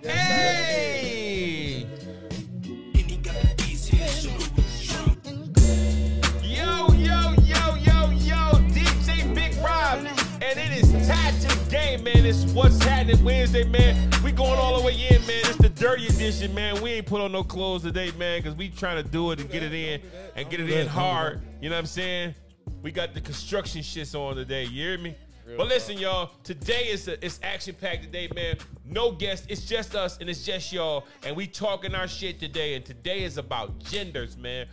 Hey! Yo, DJ Big Rob. And it is tied to the game, man. It's What's Happening Wednesday, man. We going all the way in, man. It's the dirty edition, man. We ain't put on no clothes today, man, because we trying to do it and get it in and get it in hard. You know what I'm saying? We got the construction shits on today. You hear me? But listen, y'all, today it's action-packed today, man. No guests, it's just us and it's just y'all. And we talking our shit today. And today is about genders, man.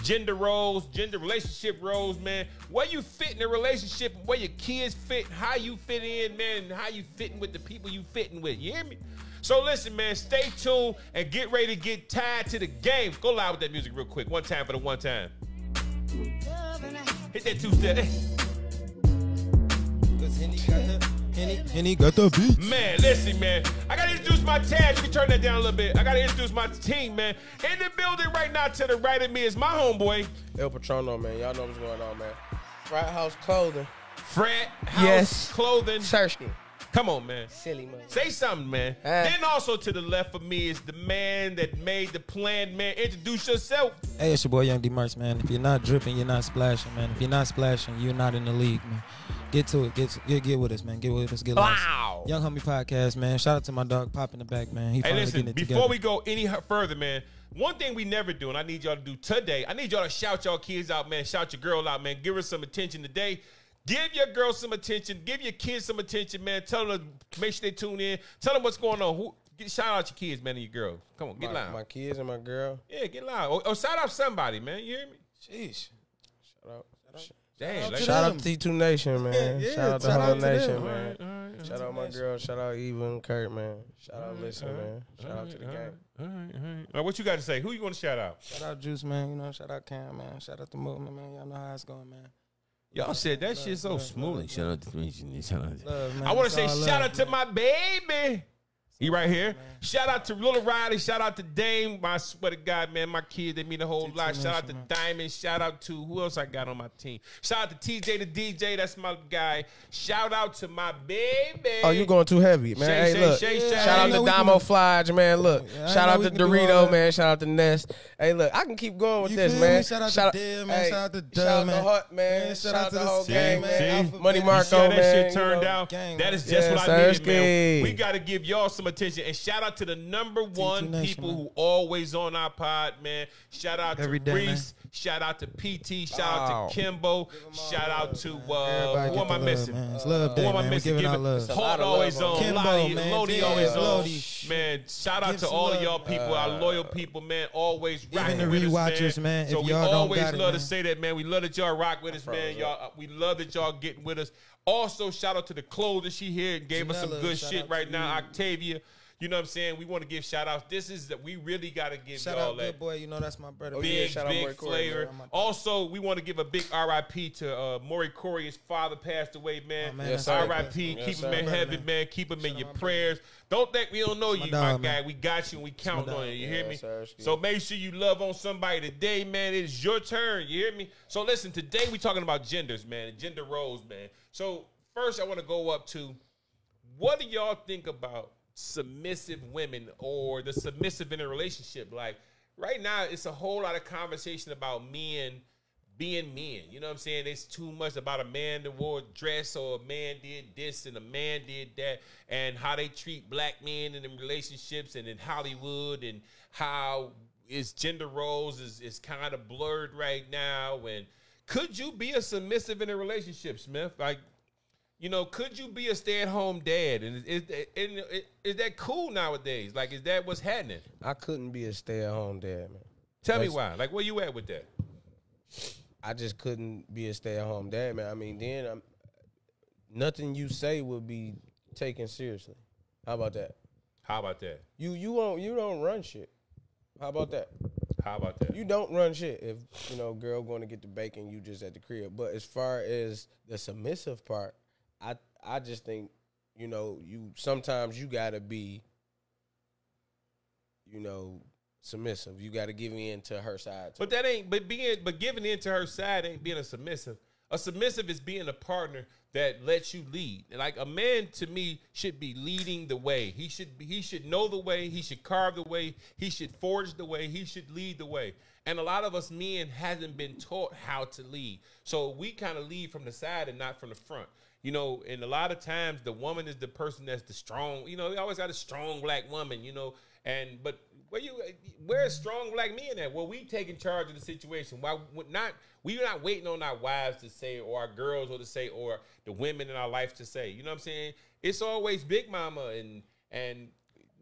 Gender roles, gender relationship roles, man. Where you fit in a relationship, where your kids fit, how you fit in, man, and how you fitting with the people you fitting with. You hear me? So listen, man, stay tuned and get ready to get tied to the game. Go live with that music real quick. One time for the one time. Hit that two-step. Henny got the beat. Man, listen, man. I gotta introduce my tag. You can turn that down a little bit. I gotta introduce my team, man. In the building right now to the right of me is my homeboy. El Patrono, man. Y'all know what's going on, man. Frat House Clothing. Frat House Clothing. Sersky. Come on, man. Silly, man. Say something, man. Then also to the left of me is the man that made the plan, man. Introduce yourself. Hey, it's your boy Young Dmarks, man. If you're not dripping, you're not splashing, man. If you're not splashing, you're not in the league, man. Get to it. Get with us, man. Get with us. Get lost. Wow. Young Homie Podcast, man. Shout out to my dog Pop in the back, man. He Hey, finally listen, getting it before together. we go any further, man, one thing we never do, and I need y'all to do today, I need y'all to shout y'all kids out, man. Shout your girl out, man. Give her some attention today. Give your girl some attention. Give your kids some attention, man. Tell them to make sure they tune in. Tell them what's going on. Shout out your kids, man, and your girls. Come on, get loud. My kids and my girl. Yeah, get loud. Or shout out somebody, man. You hear me? Sheesh. Shout out. Damn. Shout out to T2 Nation, man. Yeah, shout out the shout whole out to nation, them. man. All right. Shout out my girl. Shout out Eva and Kurt, man. Shout out Listen, man. Shout out to the game. All right. What you got to say? Who you want to shout out? Shout out Juice, man. You know, shout out Cam, man. Shout out the movement, man. Y'all know how it's going, man. Y'all said that shit so smoothly. Shout out to me. Love, man. I want to It's say all shout love, out to man. my baby. He right here. Shout out to Little Riley. Shout out to Dame. I swear to God, man, my kids, they mean a whole lot. Shout out to Diamond. Shout out to who else I got on my team. Shout out to TJ the DJ. That's my guy. Shout out to my baby. Oh, you going too heavy, man. Hey, look. Shout out to Damo Flodge, man. Look. Shout out to Dorito, man. Shout out to Ness. Hey, look, I can keep going with this, man. Shout out to Dale, man. Shout out to Dub, man. Shout out to Hut, man. Shout out to the whole gang, man. See? Money You Marco, see how that man. shit turned out? That is just what I needed, man. We got to give y'all some attention. And shout out to the number one people who always on our pod, man. Shout out to Reese. Shout out to PT. Shout out to Kimbo. Shout out to who am I missing? Who am I missing? Hart always on. Lodi always on. Man, shout out to all of y'all people, our loyal people, man. Always rocking with us, man. So we always love to say that, man. We love that y'all rock with us, man. Y'all, we love that y'all getting with us. Also, shout out to the clothes that she here and gave us some good shit right now. Octavia. You know what I'm saying? We want to give shout outs. This is that we really got to give shout y'all out, good boy. You know that's my brother. Big flavor. Also, we want to give a big RIP to Maury Corey. His father passed away, man. Yes, RIP. Keep him in heaven, man. Keep him in your prayers. Don't think we don't know you, my guy. We got you and we count on you. You hear me? So make sure you love on somebody today, man. It is your turn. You hear me? So listen, today we talking about genders, man. Gender roles, man. So first I want to go up to, what do y'all think about submissive women or the submissive in a relationship? Like right now, it's a whole lot of conversation about men being men. You know what I'm saying? It's too much about a man that wore a dress or a man did this and a man did that, and how they treat black men in relationships and in Hollywood, and how its gender roles is kind of blurred right now. And could you be a submissive in a relationship, Smith? Like, you know, could you be a stay-at-home dad? And is that cool nowadays? Like, is that what's happening? I couldn't be a stay-at-home dad, man. Tell me why. Like, where you at with that? I just couldn't be a stay-at-home dad, man. I mean, then nothing you say would be taken seriously. How about that? How about that? You don't run shit. How about that? How about that? You don't run shit. If, you know, girl going to get the bacon, you just at the crib. But as far as the submissive part, I just think, you know, sometimes you gotta be, you know, submissive. You gotta give in to her side too. But that ain't giving in to her side ain't being a submissive. A submissive is being a partner that lets you lead. Like a man, to me, should be leading the way. He should know the way. He should carve the way. He should forge the way. He should lead the way. And a lot of us men hasn't been taught how to lead. So we kind of lead from the side and not from the front. You know, and a lot of times the woman is the person that's the strong. You know, they always got a strong black woman, you know. But where's strong black men at? Well, we taking charge of the situation. Why not? We're not waiting on our wives to say, or our girls or to say, or the women in our life to say. You know what I'm saying? It's always Big Mama and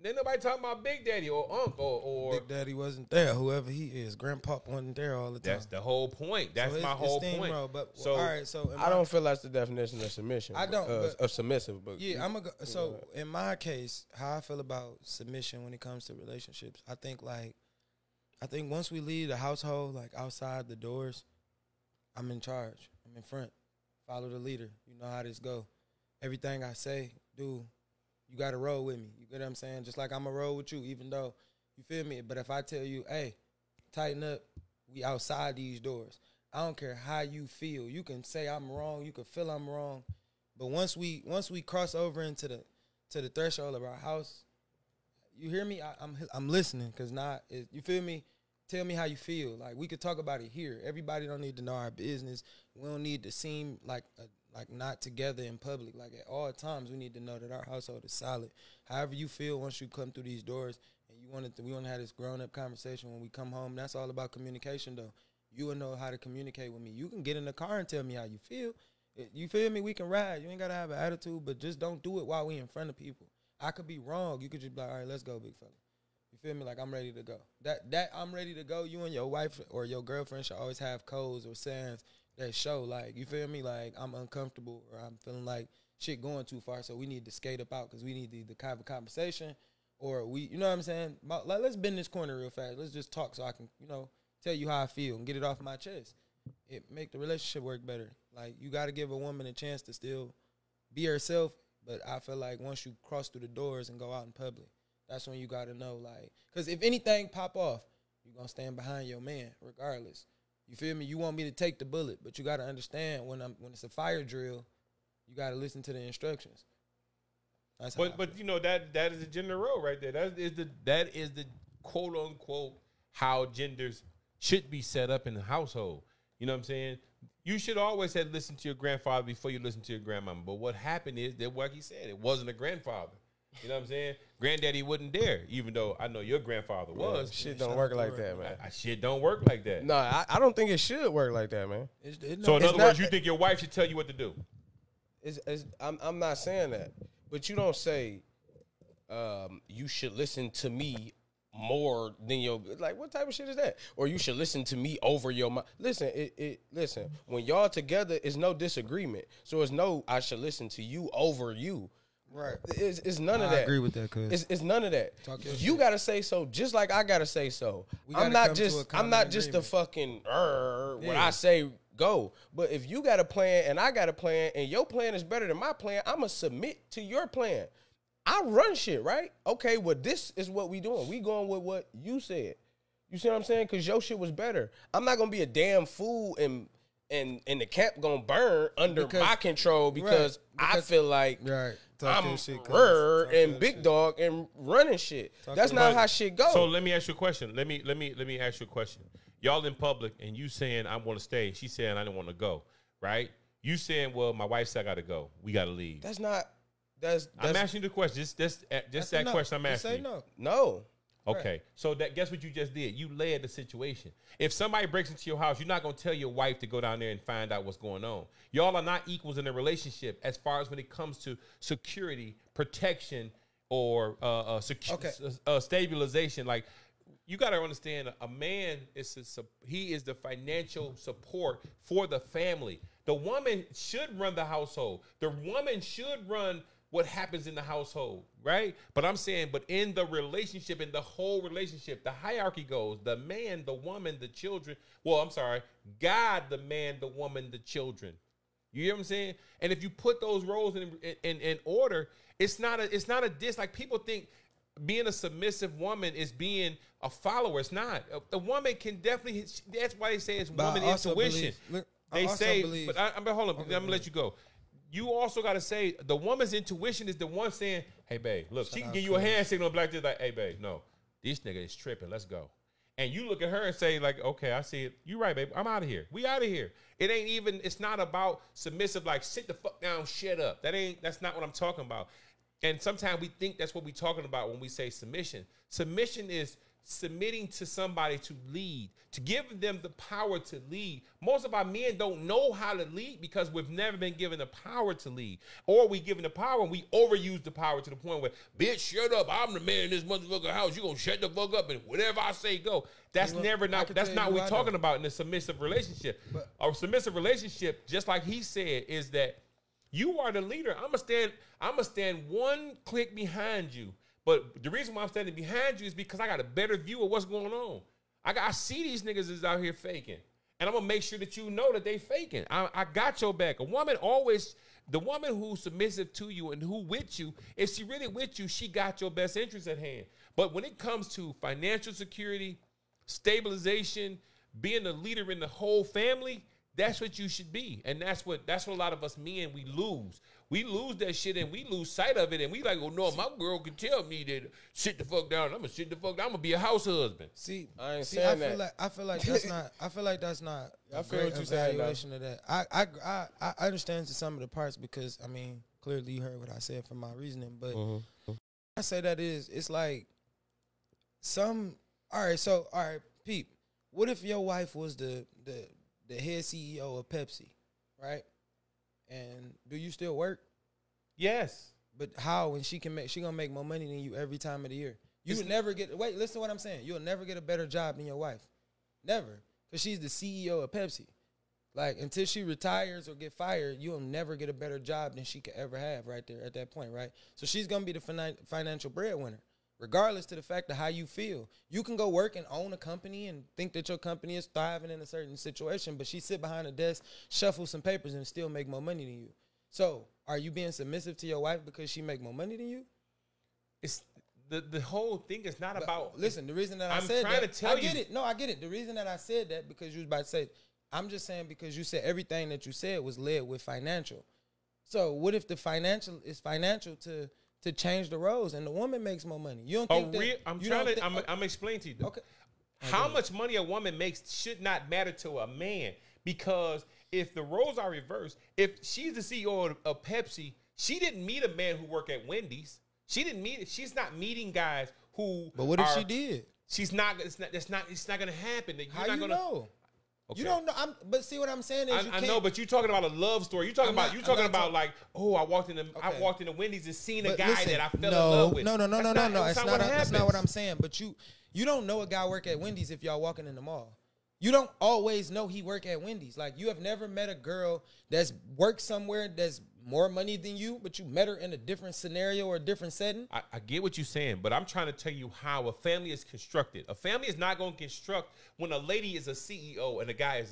ain't nobody talking about Big Daddy or Uncle or Big Daddy wasn't there. Whoever he is, Grandpa wasn't there all the time. That's the whole point. That's so my whole point. But, so all right, so I don't feel that's the definition of submission. I don't of submissive. But yeah, so in my case, how I feel about submission when it comes to relationships, I think once we leave the household, like outside the doors, I'm in charge. I'm in front. Follow the leader. You know how this go. Everything I say, do. You got to roll with me. You get what I'm saying? Just like I'm going to roll with you, even though, you feel me? But if I tell you, hey, tighten up, we outside these doors. I don't care how you feel. You can say I'm wrong. You can feel I'm wrong. But once we cross over into the threshold of our house, you hear me? I'm listening because you feel me? Tell me how you feel. Like, we could talk about it here. Everybody don't need to know our business. We don't need to seem like not together in public. Like, at all times, we need to know that our household is solid. However you feel once you come through these doors and we want to have this grown-up conversation when we come home, that's all about communication, though. You will know how to communicate with me. You can get in the car and tell me how you feel. You feel me? We can ride. You ain't got to have an attitude, but just don't do it while we in front of people. I could be wrong. You could just be like, all right, let's go, big fella. You feel me? Like, I'm ready to go. That I'm ready to go, you and your wife or your girlfriend should always have codes or sayings that show, like, you feel me? Like, I'm uncomfortable or I'm feeling like shit going too far, so we need to skate up out because we need to either have a conversation or you know what I'm saying? Like, let's bend this corner real fast. Let's just talk so I can, tell you how I feel and get it off my chest. It make the relationship work better. Like, you got to give a woman a chance to still be herself, but I feel like once you cross through the doors and go out in public, that's when you got to know, like, because if anything pop off, you're going to stand behind your man regardless. You feel me? You want me to take the bullet, but you got to understand when it's a fire drill, you got to listen to the instructions. That's but that is a gender role right there. That is the quote unquote how genders should be set up in the household. You know what I'm saying? You should always have listened to your grandfather before you listen to your grandmama. But what happened is that, like he said, it wasn't a grandfather. You know what I'm saying? Granddaddy wasn't there, even though I know your grandfather was. Yeah, shit don't work like that, man. Shit don't work like that. No, I don't think it should work like that, man. So in other words, you think your wife should tell you what to do? I'm not saying that. But you don't say you should listen to me more than your, like, what type of shit is that? Or you should listen to me over your mind. Listen, listen, when y'all together, it's no disagreement. So it's no, I should listen to you over you. Right. It's none of that. I agree with that, cuz. It's none of that. You gotta say so just like I gotta say so. I'm not just the fucking when I say go. But if you got a plan and I got a plan and your plan is better than my plan, I'ma submit to your plan. I run shit, right? Okay, well, this is what we doing. We going with what you said. You see what I'm saying? Because your shit was better. I'm not gonna be a damn fool and the camp gonna burn under my control because I feel like I'm and big dog and running shit. That's not how shit goes. So let me ask you a question. Let me ask you a question. Y'all in public and you saying I want to stay. She saying I didn't want to go. Right? You saying, well, my wife said I gotta go. We gotta leave. That's not. I'm asking you the question. Just that question I'm asking. Say no. Okay, right. So guess what you just did? You led the situation. If somebody breaks into your house, you're not going to tell your wife to go down there and find out what's going on. Y'all are not equals in a relationship as far as when it comes to security, protection, or stabilization. Like, you got to understand, a man is the financial support for the family. The woman should run the household. The woman should run what happens in the household, right? But I'm saying, but in the relationship, in the whole relationship, the hierarchy goes, the man, the woman, the children. Well, I'm sorry, God, the man, the woman, the children. You hear what I'm saying? And if you put those roles in order, it's not a diss. Like, people think being a submissive woman is being a follower. It's not. A woman can definitely, that's why they say it's woman intuition. they say, but hold on, I'm gonna let you go. You also got to say the woman's intuition is the one saying, "Hey, babe, look, she can give you a hand signal black just like, hey, babe, no, this nigga is tripping. Let's go." And you look at her and say, like, "Okay, I see it. You right, babe. I'm out of here. We out of here." It ain't even. It's not about submissive. Like, sit the fuck down, shut up. That's not what I'm talking about. And sometimes we think that's what we're talking about when we say submission. Submission is submitting to somebody to lead, to give them the power to lead. Most of our men don't know how to lead because we've never been given the power to lead. Or we given the power and we overuse the power to the point where, bitch, shut up. I'm the man in this motherfucking house. You gonna shut the fuck up and whatever I say, go. That's not what we're talking about in a submissive relationship. A submissive relationship, just like he said, is that you are the leader. I'm gonna stand one click behind you. But the reason why I'm standing behind you is because I got a better view of what's going on. I see these niggas is out here faking. And I'm going to make sure that you know that they faking. I got your back. The woman who's submissive to you and who with you, if she really with you, she got your best interest at hand. But when it comes to financial security, stabilization, being a leader in the whole family, that's what you should be. And that's what a lot of us men, we lose. We lose that shit and we lose sight of it. And we like, oh no, my girl can tell me that sit the fuck down. I'm gonna sit the fuck down. I'm gonna be a house husband. I feel like that's not. I feel like that's not. I feel what you're saying. Evaluation of that. I understand to some of the parts because I mean clearly you heard what I said from my reasoning, but I say that it's like some. All right, peep. What if your wife was the head CEO of Pepsi, right? And do you still work? Yes. But how? When she gonna make more money than you every time of the year. You would never get. Wait, listen to what I'm saying. You'll never get a better job than your wife, never, because she's the CEO of Pepsi. Like until she retires or get fired, you'll never get a better job than she could ever have right there at that point, right? So she's gonna be the financial breadwinner. Regardless to the fact of how you feel. You can go work and own a company and think that your company is thriving in a certain situation, but she sit behind a desk, shuffle some papers, and still make more money than you. So, are you being submissive to your wife because she make more money than you? It's the whole thing is not about. Listen, the reason that I said that, I get it. No, I get it. The reason that I said that because you was about to say, I'm just saying because you said everything that you said was led with financial. So, what if the financial is financial to change the roles and the woman makes more money? You don't think that? I'm explaining to you. Okay. How much money a woman makes should not matter to a man because if the roles are reversed, if she's the CEO of Pepsi, she didn't meet a man who worked at Wendy's. She's not meeting guys who. But what if she did? She's not. It's not going to happen. How you know? Okay. You don't know. But see what I'm saying is I know, but you're talking about a love story. You're talking about like, oh, I walked into Wendy's and seen a guy that I fell in love with. No. That's not what I'm saying. But you don't know a guy work at Wendy's if y'all walking in the mall. You don't always know he work at Wendy's. Like you have never met a girl that's worked somewhere that's more money than you, but you met her in a different scenario or a different setting. I get what you're saying, but I'm trying to tell you how a family is constructed. A family is not going to construct when a lady is a CEO and a guy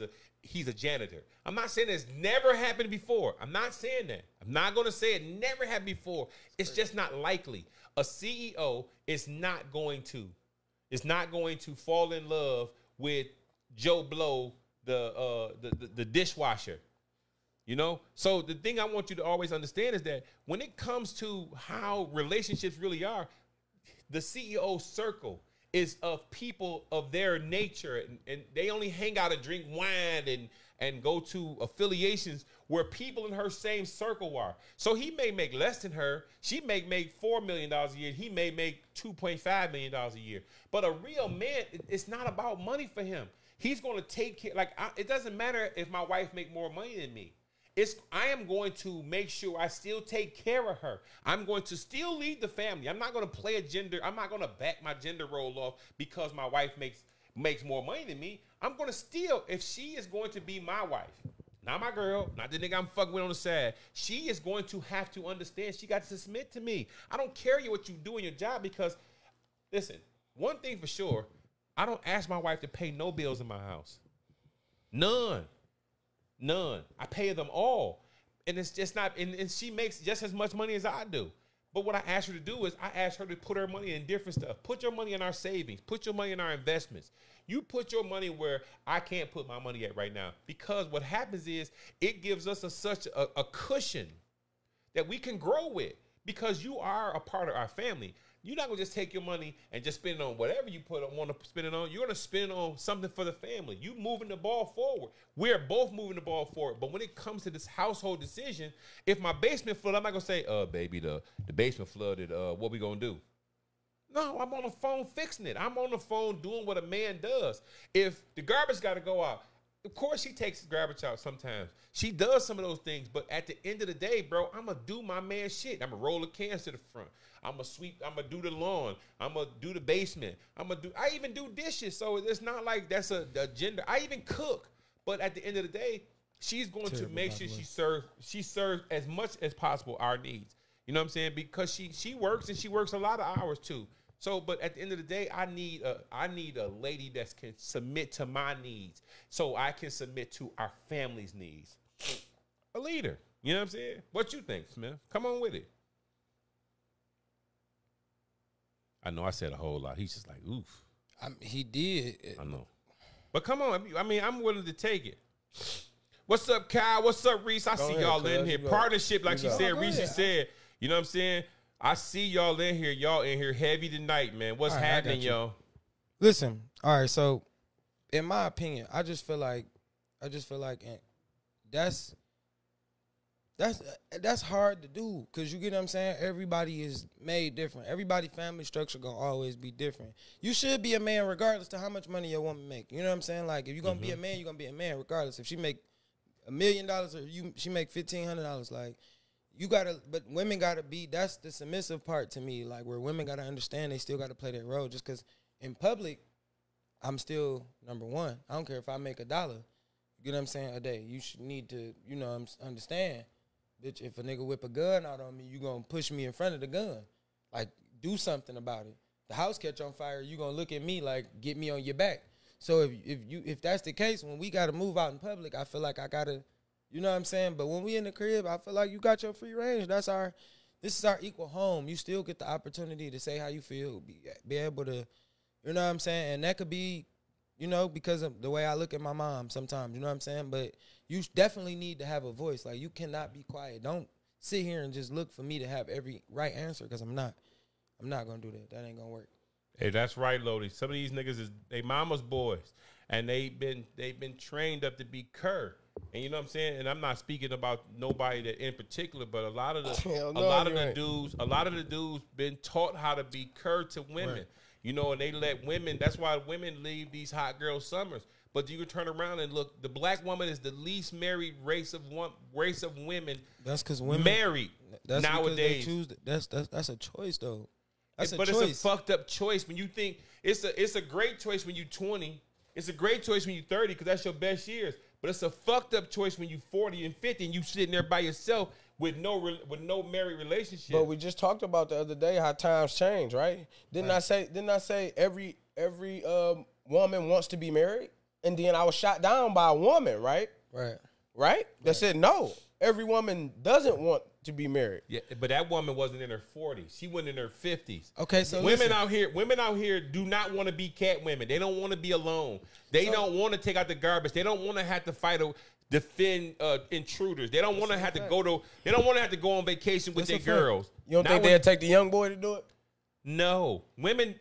he's a janitor. I'm not saying it's never happened before. I'm not saying that. I'm not going to say it never happened before. It's just not likely. A CEO is not going to fall in love with Joe Blow, the dishwasher. You know? So the thing I want you to always understand is that when it comes to how relationships really are, the CEO circle is of people of their nature, and they only hang out and drink wine and go to affiliations where people in her same circle are. So he may make less than her. She may make $4 million a year. He may make $2.5 million a year. But a real man, it's not about money for him. He's going to take care. It doesn't matter if my wife make more money than me. I am going to make sure I still take care of her. I'm going to still lead the family. I'm not going to play a gender. I'm not going to back my gender role off because my wife makes more money than me. I'm going to still, if she is going to be my wife, not my girl, not the nigga I'm fucking with on the side, she is going to have to understand she got to submit to me. I don't care what you do in your job because, listen, one thing for sure, I don't ask my wife to pay no bills in my house. None. I pay them all. And it's just not, and she makes just as much money as I do. But what I asked her to do is I asked her to put her money in different stuff. Put your money in our savings. Put your money in our investments. You put your money where I can't put my money at right now. Because what happens is it gives us such a cushion that we can grow with. Because you are a part of our family. You're not going to just take your money and just spend it on whatever you want to spend it on. You're going to spend it on something for the family. You moving the ball forward. We're both moving the ball forward. But when it comes to this household decision, if my basement flooded, I'm not going to say, baby, the basement flooded. What we going to do? No, I'm on the phone fixing it. I'm on the phone doing what a man does. If the garbage got to go out, of course she takes the garbage out sometimes. She does some of those things. But at the end of the day, bro, I'm going to do my man shit. I'm going to roll the cans to the front. I'm going to sweep. I'm going to do the lawn. I'm going to do the basement. I even do dishes. So it's not like that's a gender. I even cook. But at the end of the day, she's going to make sure she serves as much as possible our needs. You know what I'm saying? Because she works, and she works a lot of hours too. So, but at the end of the day, I need a lady that can submit to my needs, so I can submit to our family's needs. A leader, you know what I'm saying? What you think, Smith? Come on with it. I know I said a whole lot. He's just like, oof. He did. I know, but come on. I mean, I'm willing to take it. What's up, Kyle? What's up, Reese? I see y'all in here. Partnership, like she said. Reese said. You know what I'm saying? I see y'all in here. Y'all in here heavy tonight, man. What's happening, y'all? Listen, all right. So, in my opinion, I just feel like that's hard to do, because you get what I'm saying. Everybody is made different. Everybody family structure gonna always be different. You should be a man regardless to how much money your woman make. You know what I'm saying? Like, if you're gonna be a man, you're gonna be a man regardless. If she make $1 million or she make $1,500, like. But women gotta be, that's the submissive part to me, like, where women gotta understand they still gotta play their role. Just because in public, I'm still number one. I don't care if I make $1, you know what I'm saying, a day. You should need to, understand, bitch, if a nigga whip a gun out on me, you gonna push me in front of the gun. Like, do something about it. The house catch on fire, you gonna look at me like, get me on your back. So if that's the case, when we gotta move out in public, I feel like I gotta, you know what I'm saying? But when we in the crib, I feel like you got your free range. This is our equal home. You still get the opportunity to say how you feel, be able to, you know what I'm saying? And that could be, because of the way I look at my mom sometimes, you know what I'm saying? But you definitely need to have a voice. Like, you cannot be quiet. Don't sit here and just look for me to have every right answer, because I'm not going to do that. That ain't going to work. Hey, that's right, Lodi. Some of these niggas they mama's boys, and they've been trained up to be cur. And you know what I'm saying? And I'm not speaking about nobody that in particular, but a lot of the dudes been taught how to be cur to women. Right. And they let women, that's why women leave these hot girl summers. But you can turn around and look, the black woman is the least married race of women. That's because women married nowadays. That's a choice though. It's a fucked up choice when you think it's a great choice when you're 20. It's a great choice when you're 30, because that's your best years. But it's a fucked up choice when you're 40 and 50 and you sitting there by yourself with no married relationship. But we just talked about the other day how times change, right? Didn't I say every woman wants to be married? And then I was shot down by a woman, right? Right? That said no. Every woman doesn't want to be married. Yeah, but that woman wasn't in her 40s. She wasn't in her 50s. Okay, so women out here do not want to be cat women. They don't want to be alone. They don't want to take out the garbage. They don't want to have to defend intruders. They don't want to have to go on vacation with their girls. You don't think they'd take the young boy to do it? No. Women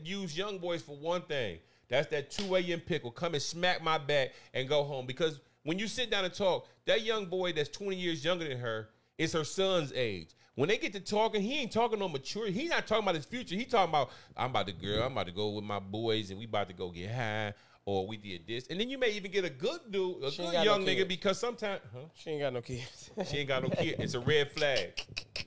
use young boys for one thing. That's that 2 a.m. pickle. Come and smack my back and go home. Because when you sit down and talk, that young boy that's 20 years younger than her is her son's age. When they get to talking, he ain't talking no maturity. He's not talking about his future. He talking about, I'm about to go with my boys and we about to go get high, or we did this. And then you may even get a good dude, a good young nigga, because sometimes, she ain't got no kids. She ain't got no kids. It's a red flag.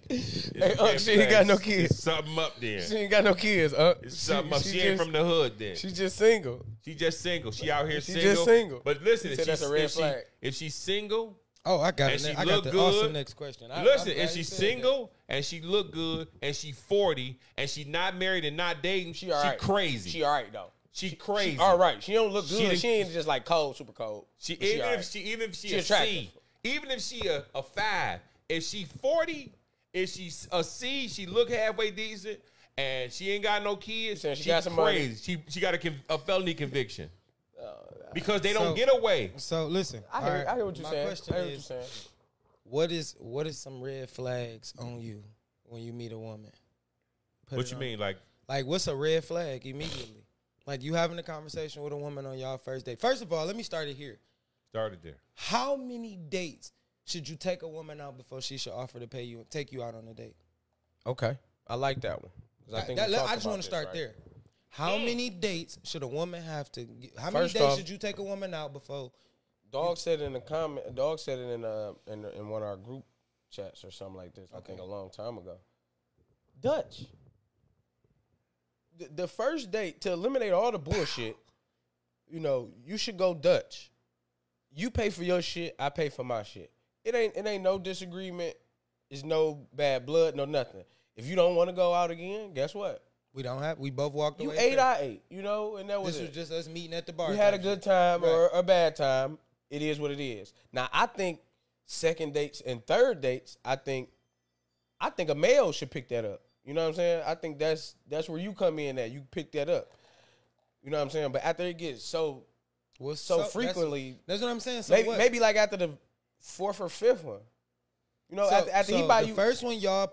She ain't got no kids. It's something up there. She ain't got no kids. It's something up. She ain't from the hood then. She just single. She out here single. She just single. But listen, that's a red flag. If she's single, I got it. I got the awesome next question. Listen, if she's single and she look good and she 40 and she not married and not dating, she crazy. She all right though. She crazy. She all right. She don't look good. She ain't just like cold, super cold. Even if she a 5, if she 40 If she's a C, she look halfway decent, and she ain't got no kids, she got some crazy. She got a felony conviction. Because they don't get away. So listen, I hear what you're saying. What is some red flags on you when you meet a woman? What you mean, like what's a red flag immediately? Like you having a conversation with a woman on y'all first date. First of all, let me start it here. Started there. How many dates should you take a woman out before she should offer to take you out on a date? Okay, I like that one. I just want to start there. How many dates should a woman have to? How many dates should you take a woman out before? Dog said in the comment. Dog said it in one of our group chats or something like this. I think a long time ago. Dutch. The first date, to eliminate all the bullshit, you should go Dutch. You pay for your shit, I pay for my shit. It ain't no disagreement. It's no bad blood, no nothing. If you don't want to go out again, guess what? We both walked away. You ate, I ate, and that was This was just us meeting at the bar. We had a good time or a bad time. It is what it is. Now, I think second dates and third dates, I think a male should pick that up. You know what I'm saying? I think that's where you come in at. You pick that up. You know what I'm saying? But after it gets so frequently. That's what I'm saying. So maybe like after the fourth or fifth one. After he buy you. The first one, y'all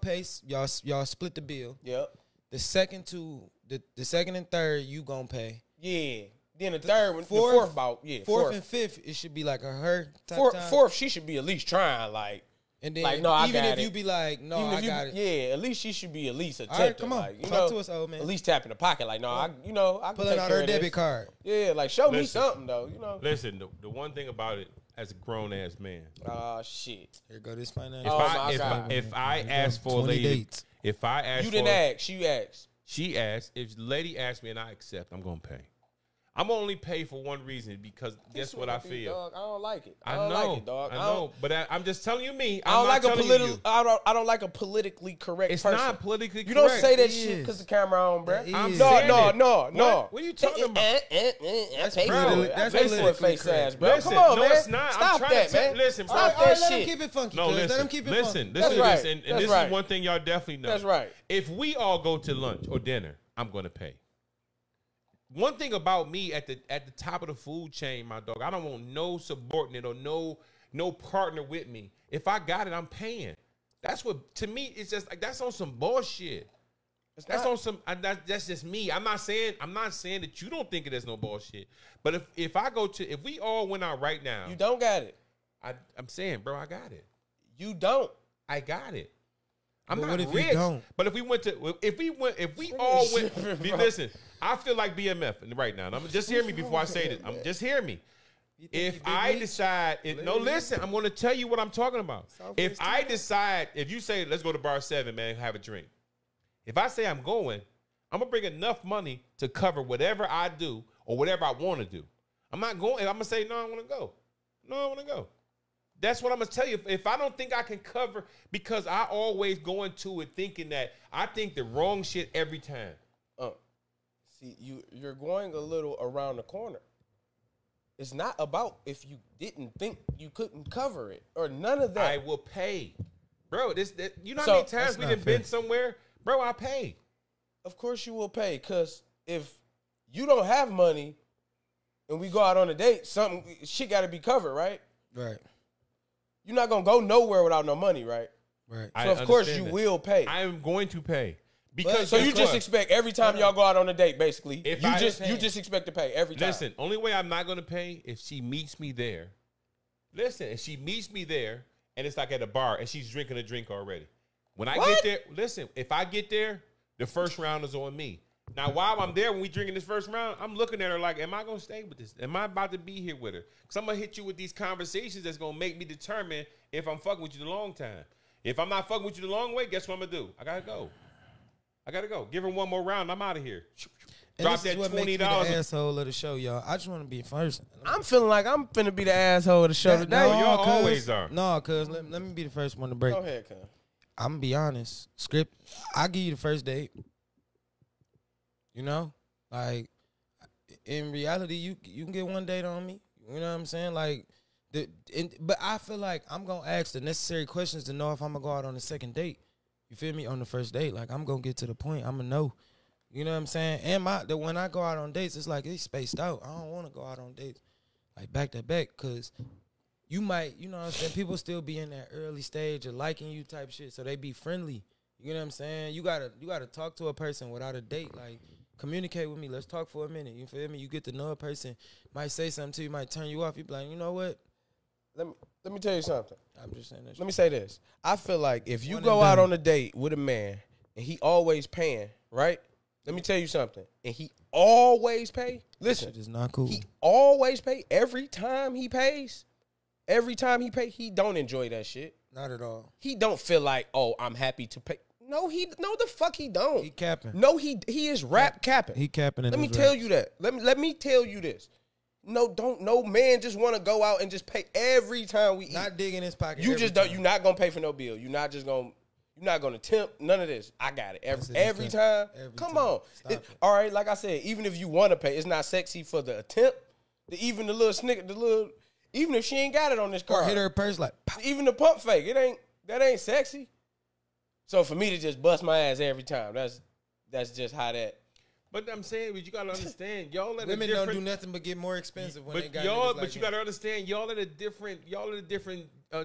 split the bill. Yep. The second the second and third, you gonna pay. Yeah. Then the third one, fourth bout. Yeah. Fourth and fifth, it should be like a her type time. Fourth, she should be at least trying, like. And then, like, no, I even got if it. you be like, no, I got it. Yeah, at least she should be at least attempting. All right, come on. Like, Talk to us, old man. At least tap in the pocket. Like, no, I can pulling out her debit card. Yeah, like, show me something, though, Listen, the one thing about it, as a grown-ass man. Shit. Here go this financial. If I ask for a lady. Dates. If I ask you didn't ask. You asked. She asked. If the lady asks me and I accept, I'm going to pay. I'm only pay for one reason, because guess what I feel? Dog, I don't like it. I don't know, like it, dog. I know, but I'm just telling you me. I don't like a politically correct it's person. It's not politically correct. You don't say that shit because the camera on, bro. No. What are you talking about? That's politically face ass, bro. Listen, come on, man. It's not. Stop that, man. Listen, bro. Stop that shit. Let him keep it funky. No, listen. Let him keep it funky. Listen to right. this, and this is one thing y'all definitely know. That's right. If we all go to lunch or dinner, I'm going to pay. One thing about me at the top of the food chain, my dog, I don't want no subordinate or no partner with me. If I got it, I'm paying. That's what, to me, it's just like, that's on some bullshit. That's just me. I'm not saying that you don't think it is no bullshit. But if we all went out right now, you don't got it. I'm saying, bro, I got it. You don't. I got it. I'm not what if rich. you don't? But if we all went, listen, I feel like BMF right now. Just hear me before I say this. Just hear me. If I decide, listen, I'm going to tell you what I'm talking about. If I decide, if you say, let's go to bar 7, man, have a drink. If I say I'm going to bring enough money to cover whatever I do or whatever I want to do. I'm not going, I'm going to say, no, I want to go. No, I want to go. That's what I'm going to tell you. If I don't think I can cover, because I always go into it thinking that I think the wrong shit every time. See, you're going a little around the corner. It's not about if you didn't think you couldn't cover it or none of that. I will pay. Bro, you know how many times we done been somewhere? Bro, I pay. Of course you will pay, because if you don't have money and we go out on a date, shit got to be covered, right? Right. You're not going to go nowhere without no money, right? Right. So, of course, you will pay. I am going to pay. Because so you just expect every time y'all go out on a date, basically, you just expect to pay every time. Listen, only way I'm not going to pay if she meets me there. Listen, if she meets me there and it's like at a bar and she's drinking a drink already. When I get there, listen, if I get there, the first round is on me. Now, while I'm there, when we drinking this first round, I'm looking at her like, am I going to stay with this? Am I about to be here with her? Because I'm going to hit you with these conversations that's going to make me determine if I'm fucking with you the long time. If I'm not fucking with you the long way, guess what I'm going to do? I got to go. Give her one more round. I'm out of here. Drop that $20. Makes me the asshole of the show, y'all. I just want to be first. I'm feeling like I'm finna be the asshole of the show today. No, y'all always are. No, cuz let me be the first one to break. Go ahead, cuz. I'm going to be honest. Script, I'll give you the first date. You know? Like, in reality, you can get one date on me. You know what I'm saying? Like, but I feel like I'm going to ask the necessary questions to know if I'm going to go out on a second date. You feel me? On the first date, like I'm gonna get to the point. I'm gonna know. You know what I'm saying? And when I go out on dates, it's like it's spaced out. I don't want to go out on dates like back to back, cause you might, you know what I'm saying? People still be in that early stage of liking you type shit, so they be friendly. You know what I'm saying? You gotta talk to a person without a date. Like, communicate with me. Let's talk for a minute. You feel me? You get to know a person. Might say something to you, might turn you off. You be like, you know what? Let me tell you something. I'm just saying that. Let me say this. I feel like if you go out on a date with a man and he always paying, right? Let me tell you something. And he always pay. Listen, that shit is not cool. He always pay. Every time he pays, he don't enjoy that shit. Not at all. He don't feel like, oh, I'm happy to pay. No, the fuck he don't. He capping. No, he is rap capping. He capping. Let me tell you that. Let me tell you this. No man just want to go out and just pay every time we eat. Not digging his pocket. You just don't. You're not gonna pay for no bill. You're not gonna tempt none of this. I got it every time. Come on. All right, like I said, even if you want to pay, it's not sexy for the attempt. Even the little snicker, even if she ain't got it on this card, or hit her purse like pop. Even the pump fake, that ain't sexy. So for me to just bust my ass every time, that's just how that. But I'm saying, but you gotta understand, y'all at women a different, don't do nothing but get more expensive when they got y'all. But Like you gotta understand, y'all at a different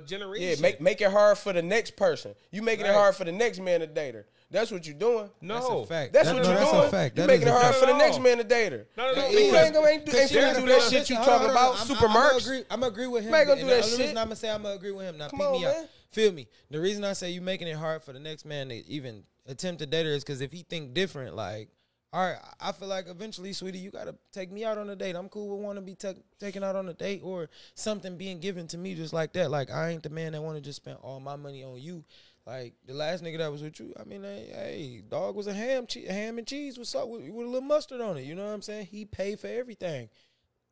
generation. Yeah, make it hard for the next person. You making it hard for the next man to date her. That's what you're doing. No, that's a fact. That's what you're doing. A fact. You making it hard for the next man to date her. No. You ain't finna do that shit you talking about. Supermarks. I'm gonna agree with him. You ain't gonna do that shit. shit. The reason I'm gonna say I'm gonna agree with him. Now, Come peep on, me out. man. Feel me. The reason I say you making it hard for the next man to even attempt to date her is because if he think different, like, all right, I feel like eventually, sweetie, you got to take me out on a date. I'm cool with want to be taken out on a date or something being given to me just like that. Like, I ain't the man that want to just spend all my money on you. Like, the last nigga that was with you, I mean, hey, dog was a ham and cheese with a little mustard on it. You know what I'm saying? He paid for everything.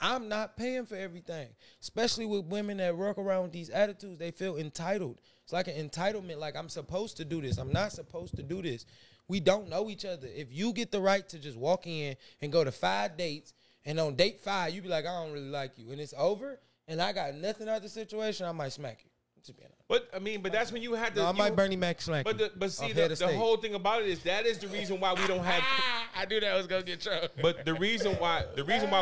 I'm not paying for everything, especially with women that work around with these attitudes. They feel entitled. It's like an entitlement, like I'm supposed to do this. I'm not supposed to do this. We don't know each other. If you get the right to just walk in and go to 5 dates, and on date 5, you be like, I don't really like you, and it's over, and I got nothing out of the situation, I might smack you. But I mean, that's when you had to. No, I might Bernie Mac smack you. But see, the whole thing about it is that is the reason why we don't have. I knew that was gonna get trouble. But the reason why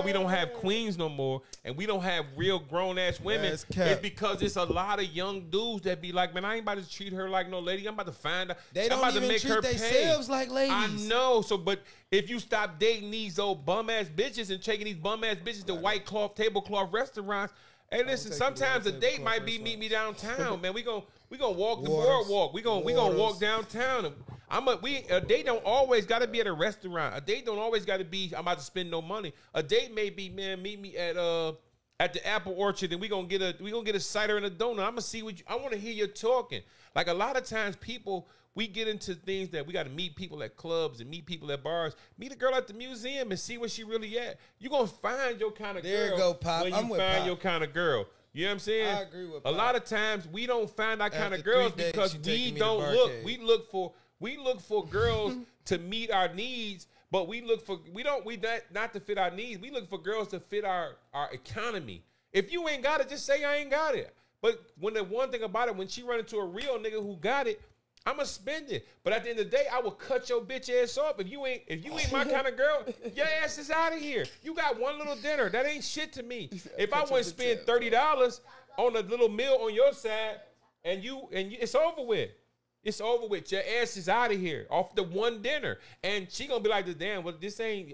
we don't have queens no more and we don't have real grown ass women is because it's a lot of young dudes that be like, man, I ain't about to treat her like no lady. I'm about to find out. They don't about even to make treat her themselves pay. like ladies. I know. So, but if you stop dating these old bum ass bitches and taking these bum ass bitches to white cloth tablecloth restaurants. Hey, listen. Sometimes a date might be meet me downtown, man. We gonna walk the boardwalk. We gonna walk downtown. A date don't always got to be at a restaurant. A date don't always got to be I'm about to spend no money. A date may be, man, meet me at the Apple Orchard and we gonna get a cider and a donut. I'm gonna see I want to hear you talking. Like a lot of times people. We get into things that we got to meet people at clubs and meet people at bars. Meet a girl at the museum and see where she really at. You're going to find your kind of girl. There you go, Pop. When you find your kind of girl. You know what I'm saying? I agree with Pop. A lot of times we don't find our kind of girls because we don't look. We look for girls to meet our needs, but not to fit our needs. We look for girls to fit our economy. If you ain't got it, just say I ain't got it. But when the one thing about it, when she run into a real nigga who got it, I'ma spend it. But at the end of the day, I will cut your bitch ass off. If you ain't my kind of girl, your ass is out of here. You got one little dinner. That ain't shit to me. If I want to spend $30 on a little meal on your side, and it's over with. It's over with. Your ass is out of here off the one dinner. And she gonna be like, damn, well, this ain't,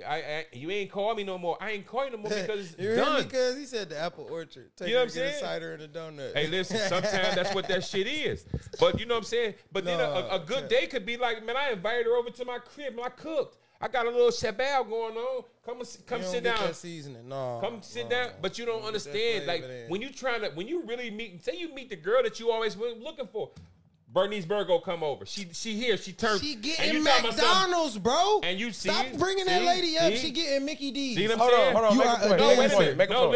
you ain't call me no more. I ain't call you no more because it's done. Because he said the Apple Orchard. You know what I'm saying? A cider and a donut. Hey, listen, sometimes that's what that shit is. But you know what I'm saying? But then a good day could be like, man, I invited her over to my crib and I cooked. I got a little shabal going on. Come sit down. That seasoning. No, come sit down. But you don't understand. Like when you really meet, say you meet the girl that you always were looking for. Bernice Burgo come over. She here. She turned. She getting McDonald's, bro. And you see, stop bringing that lady up. She getting Mickey D's. See what I'm saying? Hold on.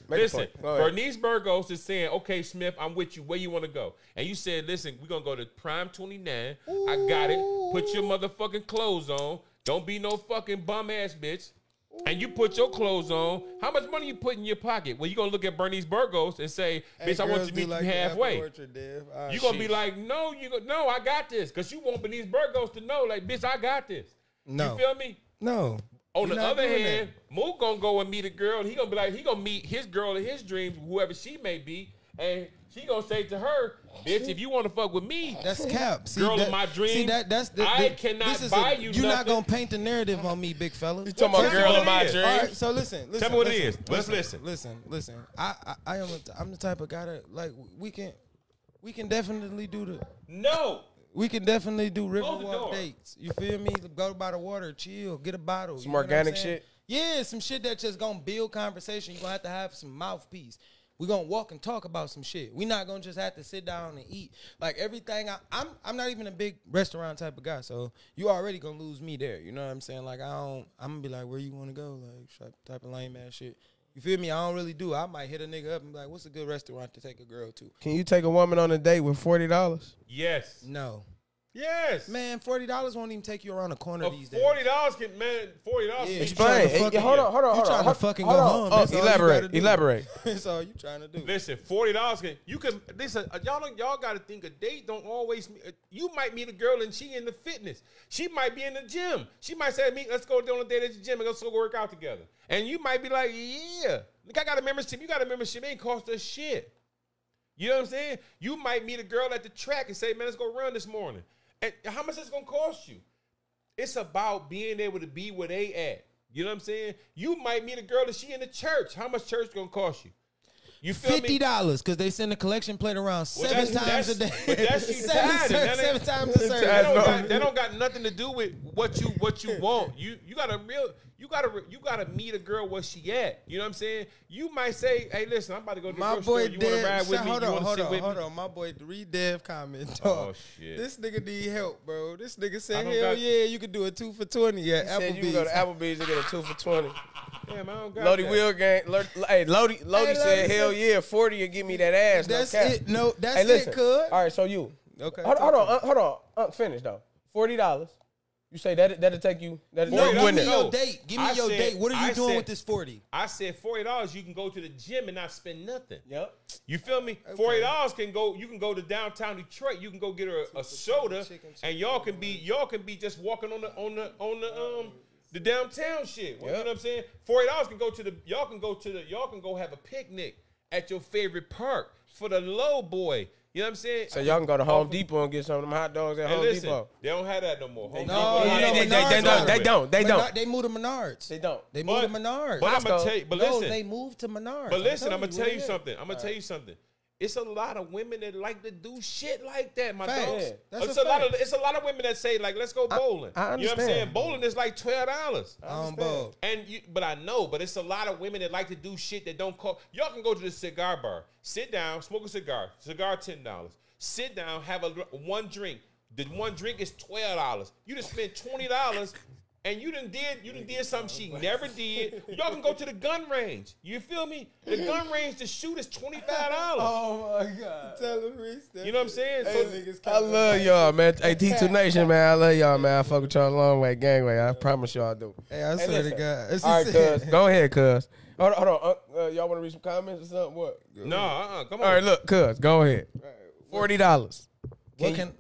Listen. Bernice Burgos is saying, okay, Smith, I'm with you. Where you want to go? And you said, listen, we're gonna go to Prime 29. Ooh. I got it. Put your motherfucking clothes on. Don't be no fucking bum ass bitch. and you put your clothes on, how much money you put in your pocket? Well, you gonna look at Bernice Burgos and say, bitch, I want you to meet me halfway. You gonna be like, no, I got this. Because you want Bernice Burgos to know, like, bitch, I got this. No. You feel me? No. On the other hand, Mook gonna go and meet a girl, and he gonna be like, he gonna meet his girl in his dreams, whoever she may be, and she gonna say to her, bitch, if you want to fuck with me, that's cap. See, girl of my dreams. See, I cannot buy you. You're not gonna paint the narrative on me, big fella. You talking about girl of my dreams? All right, so listen. Tell me what it is. Let's listen. Listen. I'm the type of guy that like we can definitely do the no. We can definitely do riverwalk dates. You feel me? Go by the water, chill, get a bottle. Some organic shit. Yeah, some shit that just gonna build conversation. You're gonna have some mouthpiece. We're gonna walk and talk about some shit. We're not gonna just have to sit down and eat. Like everything, I'm not even a big restaurant type of guy, so you already gonna lose me there. You know what I'm saying? Like I'm gonna be like, where you wanna go? Like type of lame ass shit. You feel me? I don't really do. I might hit a nigga up and be like, what's a good restaurant to take a girl to? Can you take a woman on a date with $40? Yes. No. Yes. Man, $40 won't even take you around the corner these days. $40 can, man, $40. Yeah, explain. Hold on. You trying to fucking go home. Elaborate. That's all you trying to do. Listen, $40 can, you can, listen, y'all got to think a date don't always, you might meet a girl and she in the fitness. She might be in the gym. She might say, let's go on a date at the gym and let's go work out together. And you might be like, yeah. Look, I got a membership. You got a membership. It ain't cost us shit. You know what I'm saying? You might meet a girl at the track and say, man, let's go run this morning. And how much is it going to cost you? It's about being able to be where they at. You know what I'm saying? You might meet a girl and she in the church. How much church going to cost you? You feel $50 because they send a collection plate around seven times a day. But that's you seven times a service. That don't got nothing to do with what you want. You gotta meet a girl where she at. You know what I'm saying? You might say, hey, listen, I'm about to go to the grocery store. You want to ride with me? Hold on. My boy Redev comment. Oh shit. This nigga need help, bro. This nigga said, hell yeah, you could do a 2 for $20 at Applebee's. Said you can go to Applebee's and get a 2 for $20. Damn, I don't got Lodi that. Wheel Gang. Hey, Lodi said, hell yeah, 40 and give me that ass. That's no cap. it. No, that's it, cuz. All right, so you. Okay. Hold on. Finish, though. $40. You say that'll take you. Give me your date. Give me your date. What are you doing with this 40? I said $40. You can go to the gym and not spend nothing. Yep. You feel me? Okay. $40 can go. You can go to downtown Detroit. You can go get her a soda, and y'all can be just walking on the downtown shit. Yep. You know what I'm saying? $40 can go to y'all can go have a picnic at your favorite park for the low boy. You know what I'm saying? So y'all can go to Home Depot and get some of them hot dogs at Home Depot. They don't have that no more. They don't. They moved to Menards. They don't. They moved to Menards. But I'm gonna tell you. But listen, they moved to Menards. But listen, I'm gonna tell you something. It's a lot of women that like to do shit like that, my dog. It's a lot of women that say, like, let's go bowling. I understand. You know what I'm saying? Bowling is like $12. Bowl. But I know, but it's a lot of women that like to do shit that don't cost. Y'all can go to the cigar bar, sit down, smoke a cigar. Cigar $10. Sit down, have one drink. The one drink is $12. You just spent $20. And you done did something she never did. Y'all can go to the gun range. You feel me? The gun range to shoot is $25. Oh my God. Tell him, Reese. You know what I'm saying? I love y'all, man. Hey, T2 Nation, man. I love y'all, man. I fuck with y'all a long way, gangway. I promise y'all I do. Hey, I swear to God. All right, cuz. Go ahead, cuz. Hold on. Y'all want to read some comments or something? What? No, come on. All right, look, cuz. Go ahead. $40. Can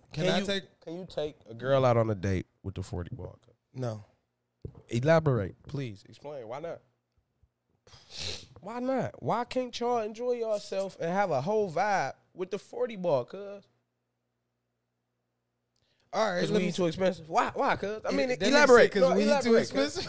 you take a girl out on a date with the 40 ball? No. Elaborate, please. Explain. Why not? Why not? Why can't y'all enjoy yourself and have a whole vibe with the 40 ball, cuz? All right. Because we too expensive. Why, cuz? I mean, elaborate. Because we too expensive?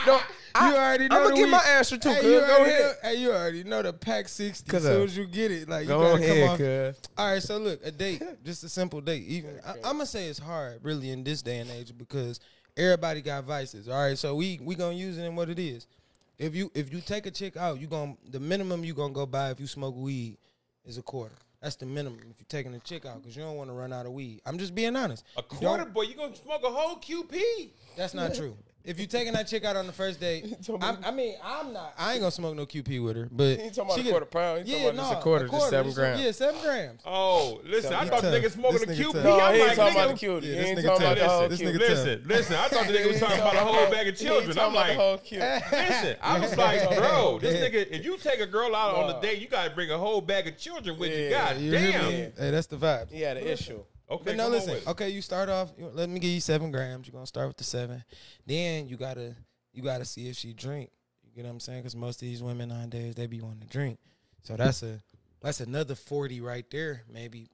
No, you already know. I'm going to get my answer too, cuz. Go ahead. Hey, you already know the pack 60 as soon as you get it. Like, go ahead, cuz. All right, so look, a date, just a simple date. Even I'm going to say it's hard, really, in this day and age because everybody got vices. All right, so we gonna use it in what it is. If you take a chick out, the minimum you gonna go buy if you smoke weed is a quarter. That's the minimum if you're taking a chick out because you don't want to run out of weed. I'm just being honest. A quarter, boy, you gonna smoke a whole QP? That's not true. If you taking that chick out on the first date, I ain't gonna smoke no QP with her. But he talking about a quarter pound. He talking about just a quarter, just 7 grams. Yeah, 7 grams. Oh, listen, I thought the nigga smoking a QP. No, I'm he ain't like, talking nigga, about the QP. He ain't talking about the whole QP. Listen, I thought the nigga was talking about a whole bag of children. I'm like, listen, I was like, bro, this nigga, if you take a girl out on a date, you gotta bring a whole bag of children with you. God damn. Hey, that's the vibe. He had an issue. Okay, but no, listen. Okay, you start off. Let me give you 7 grams. You're gonna start with the 7. Then you gotta see if she drink. You get what I'm saying? Because most of these women nowadays, they be wanting to drink. So that's another 40 right there. Maybe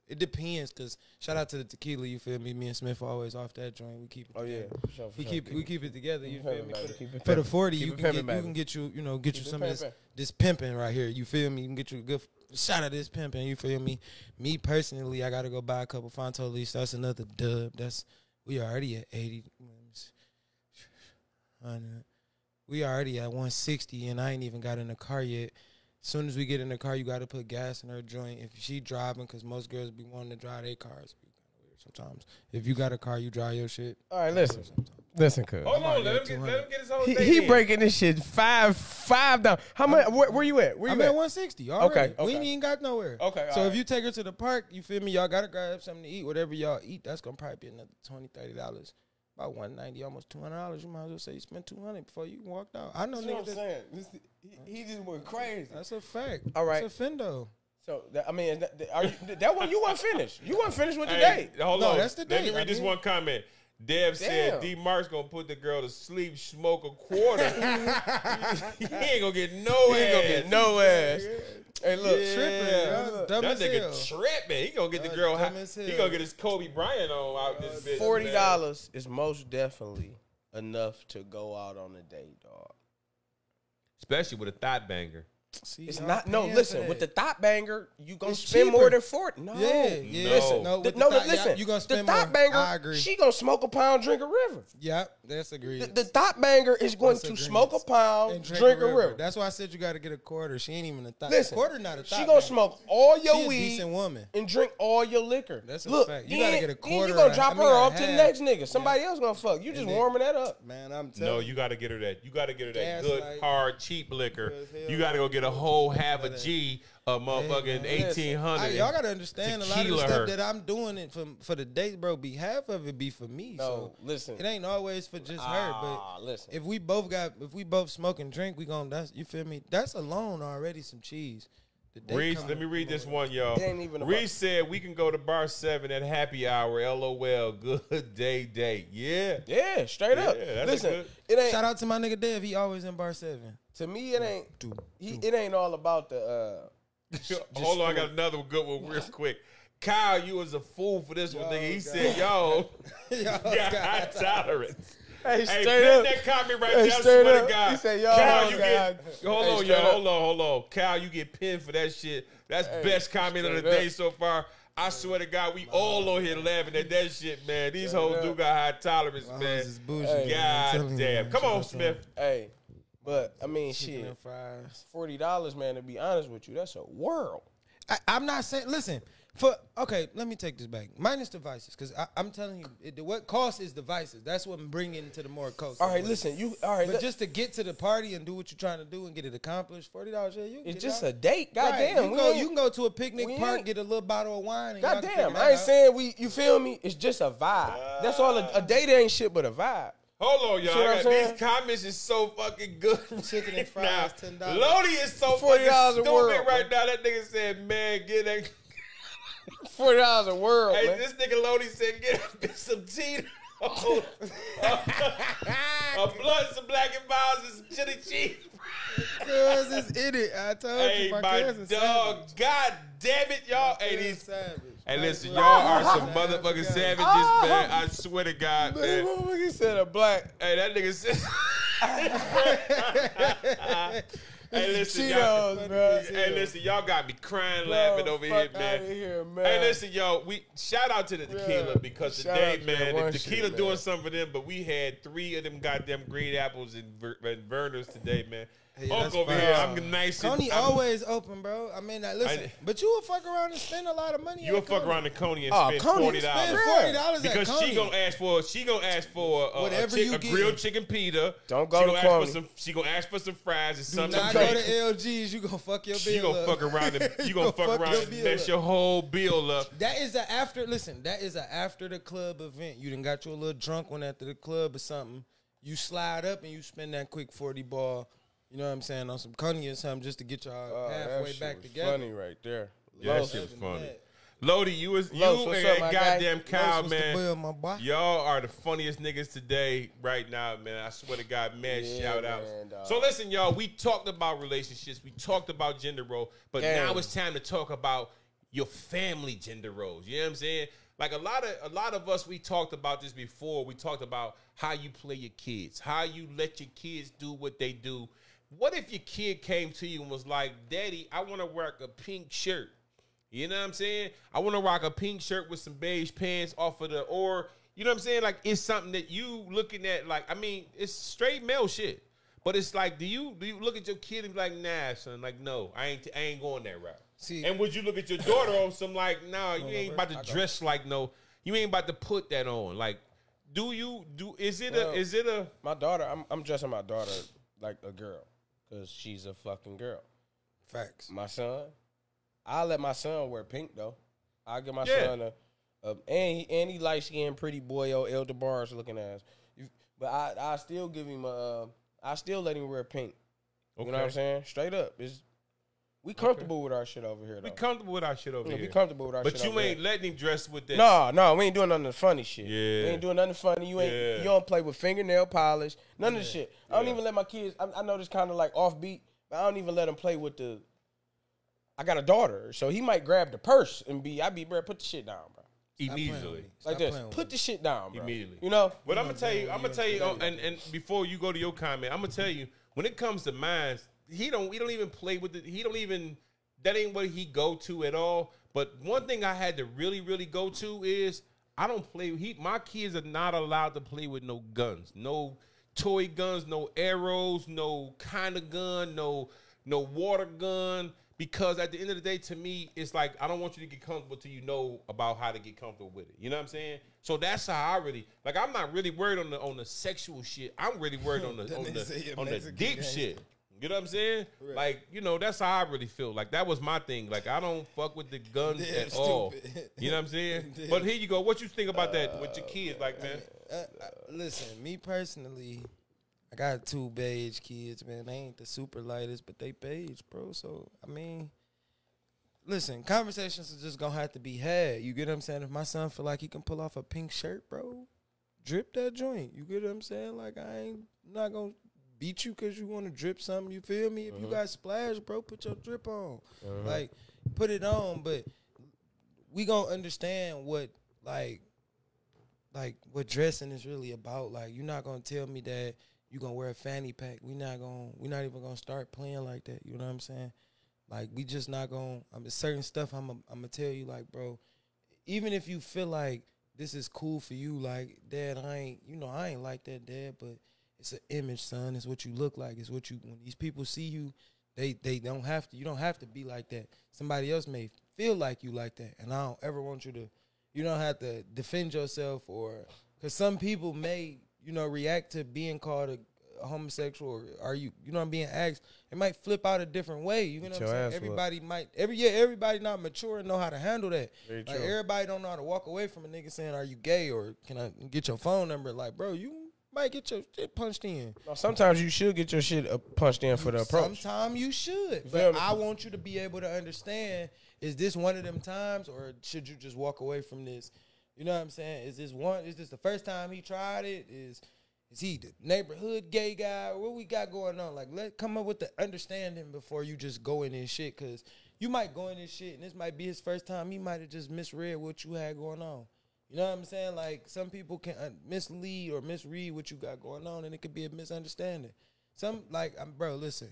it depends. Because shout out to the tequila. You feel me? Me and Smith always off that joint. We keep it. Oh yeah, we keep it together. You feel me? For the 40, you can get you some of this pimping right here. You feel me? You can get you a good shot of this pimping. You feel me? Me personally, I gotta go buy a couple Fontolis. That's another dub. We already at 80. We already at 160, and I ain't even got in the car yet. As soon as we get in the car, you got to put gas in her joint. If she driving, because most girls be wanting to drive their cars. Sometimes, if you got a car, you drive your shit. All right, listen, cuz. Hold on, let him get his whole thing. He breaking this shit five down. How much? Where you at? I'm at 160 already. Okay. We ain't even got nowhere. Okay. So if you take her to the park, you feel me? Y'all gotta grab something to eat. Whatever y'all eat, that's gonna probably be another $20-$30. About $190, almost $200. You might as well say you spent $200 before you walked out. I know niggas. He just went crazy. That's a fact. All right. It's a fendo. So that one you weren't finished. You weren't finised with the date. Hold on. That's the date. Let me read this one comment. Dev said Dmarks gonna put the girl to sleep, smoke a quarter. He ain't gonna get no ass. Hey, look, tripping. That nigga tripping. He gonna get the girl. He gonna get his Kobe Bryant on out this bitch. $40 is most definitely enough to go out on a date, dog. Especially with a thought banger. See, it's not. No, listen. With the thought banger, you gonna spend more than 40. No, listen. Listen. You gonna spend the thought banger. I agree. She gonna smoke a pound, drink a river. Yep, that's agreed. The thought banger is going to smoke a pound, and drink a river. That's why I said you got to get a quarter. She ain't even a thought. Listen, quarter not a thought. She gonna smoke all your weed, a decent woman, and drink all your liquor. That's a fact. You gotta get a quarter. You gonna drop her off to the next nigga. Somebody else gonna fuck. You just warming that up, man. I'm telling you. No, you gotta get her that. You gotta get her that good, hard, cheap liquor. You gotta go get a whole half a G of motherfucking 1800. Y'all gotta understand a lot of the stuff that I'm doing it for the date, bro. Half of it be for me. No, so listen, it ain't always for just her. But listen, if we both smoke and drink, we gon' you feel me? That's alone already some cheese. Reese, let me read this one, y'all. Reese said we can go to bar 7 at happy hour. LOL. Good day date. Yeah, straight up. Listen, it ain't. Shout out to my nigga Dev. He always in bar 7. To me, it ain't. It ain't all about the. Hold on, I got another good one real quick. Kyle, you was a fool for this one, nigga. He said, "Yo, got high tolerance." Hey, put up. that comment right there. I swear to God. He said, "Yo, Kyle, you get hold on. Kyle, you get pinned for that shit. That's best comment of the day so far. I swear to God, we all on here laughing at that shit, man. These hoes do got high tolerance, man. God damn. Come on, Smith. Hey. But I mean, shit, $40, man. To be honest with you, that's a world. I'm not saying. Listen, let me take this back. Minus devices, because I'm telling you, what cost is devices. That's what I'm bringing into the more cost. All right, listen, But just to get to the party and do what you're trying to do and get it accomplished, $40. Yeah, you. It's just a date. Goddamn, you can go to a picnic park, get a little bottle of wine. And goddamn, I ain't saying you feel me? It's just a vibe. That's all. A date ain't shit but a vibe. Hold on, y'all. These comments is so fucking good. Chicken and fries, $10. Lodi is so fucking stupid right now. That nigga said, man, get that $40 a world. Hey, man. This nigga Lodi said, get some Tito. A blunt, some Black and Miles, and some chili cheese. Cuz it's in it. I told you, my dog. Savage. God damn it, y'all. Hey, these savage. Hey, listen, y'all are some motherfucking savages, man. I swear to God, man. He said a black. Hey, that nigga said. Hey, listen, Cheetos, y'all. Hey, listen, y'all got me crying, laughing over here, man. Hey, listen, yo, shout out to the tequila because today, man, the tequila doing something for them, but we had 3 of them goddamn green apples and Vernors today, man. Hey, Hulk over here, I'm nice. Coney always open, bro. I mean, listen, but you will fuck around and spend a lot of money. You will fuck around the Coney and spend $40. $40 because she gonna ask for a grilled chicken pita. Don't go to Coney. She gonna ask for some fries and something. Do not go to LG's. You gonna fuck your bill. You gonna fuck around and mess your whole bill up. That is a after. Listen, that is a after the club event. You done got you a little drunk one after the club or something. You slide up and you spend that quick 40 ball. You know what I'm saying, on some Coney or something just to get y'all halfway back together. Funny right there. Yeah, that shit was funny. Lodi, you and goddamn Kyle, man. Y'all are the funniest niggas today, right now, man. I swear to God, man, shout out. So listen, y'all, we talked about relationships. We talked about gender role. But now it's time to talk about your family gender roles. You know what I'm saying? Like a lot of us, we talked about this before. We talked about how you play your kids, how you let your kids do what they do. What if your kid came to you and was like, Daddy, I want to rock a pink shirt. You know what I'm saying? I want to rock a pink shirt with some beige pants off of or, you know what I'm saying? Like, it's something that you looking at, like, I mean, it's straight male shit. But it's like, do you look at your kid and be like, nah, son, like, no, I ain't going that route. See, and would you look at your daughter on some like, nah, you ain't about to dress like you ain't about to put that on. Like, is it a my daughter, I'm dressing my daughter like a girl. Because she's a fucking girl. Facts. My son, I'll let my son wear pink, though. I'll give my son and he light-skinned, pretty boy, old Dmarks looking ass. But I still give him I still let him wear pink. Okay. You know what I'm saying? Straight up. We comfortable with our shit over here, though. We comfortable with our shit over here. We comfortable with our shit over here. But you ain't letting him dress with that. No, we ain't doing none of the funny shit. Yeah. We ain't doing nothing funny. You don't play with fingernail polish. None of the shit. I don't even let my kids, I know this kind of like offbeat, but I don't even let them play with I got a daughter, so he might grab the purse and bro, put the shit down, bro. Immediately. Like this. Put the shit down, bro. Immediately. You know? But I'm going to tell you, and before you go to your comment, I'm going to tell you, when it comes to mine, we don't even play with it. That ain't what he go to at all. But one thing I had to really, really go to is I don't play. My kids are not allowed to play with no guns, no toy guns, no arrows, no kind of gun, no water gun. Because at the end of the day, to me, it's like I don't want you to get comfortable till you know about how to get comfortable with it. You know what I'm saying? So that's how I really like. I'm not really worried on the sexual shit. I'm really worried on the deep shit. You know what I'm saying? Right. Like, you know, that's how I really feel. Like, that was my thing. Like, I don't fuck with the guns at all. You know what I'm saying? But here you go. What you think about that with your kids? Like, man. Listen, me personally, I got 2 beige kids, man. They ain't the super lightest, but they beige, bro. So, I mean, listen, conversations are just going to have to be had. You get what I'm saying? If my son feel like he can pull off a pink shirt, bro, drip that joint. You get what I'm saying? Like, not going to beat you because you want to drip something, you feel me? If you got splash, bro, put your drip on. Like, put it on, but we gonna understand what, like what dressing is really about. Like, you're not gonna tell me that you gonna wear a fanny pack. We're not even gonna start playing like that, you know what I'm saying? Like, we just not gonna, certain stuff I'm gonna tell you, like, bro, even if you feel like this is cool for you, like, Dad, I ain't like that, Dad, but it's an image, son. It's what you look like. It's what you, when these people see you, they don't have to, you don't have to be like that. Somebody else may feel like you like that. And I don't ever want you to, you don't have to defend yourself because some people may, react to being called a homosexual or being asked. It might flip out a different way. You know what I'm saying? Everybody everybody not mature and know how to handle that. Very true. Everybody don't know how to walk away from a nigga saying, are you gay or can I get your phone number? Like, bro, you might get your shit punched in. No, sometimes you should get your shit punched in for the approach. Sometimes you should. But I want you to be able to understand, is this one of them times or should you just walk away from this? You know what I'm saying? Is this the first time he tried it? Is he the neighborhood gay guy? What we got going on? Like, let's come up with the understanding before you just go in this shit. Because you might go in this shit and this might be his first time. He might have just misread what you had going on. You know what I'm saying? Like, some people can mislead or misread what you got going on, and it could be a misunderstanding. Bro, listen,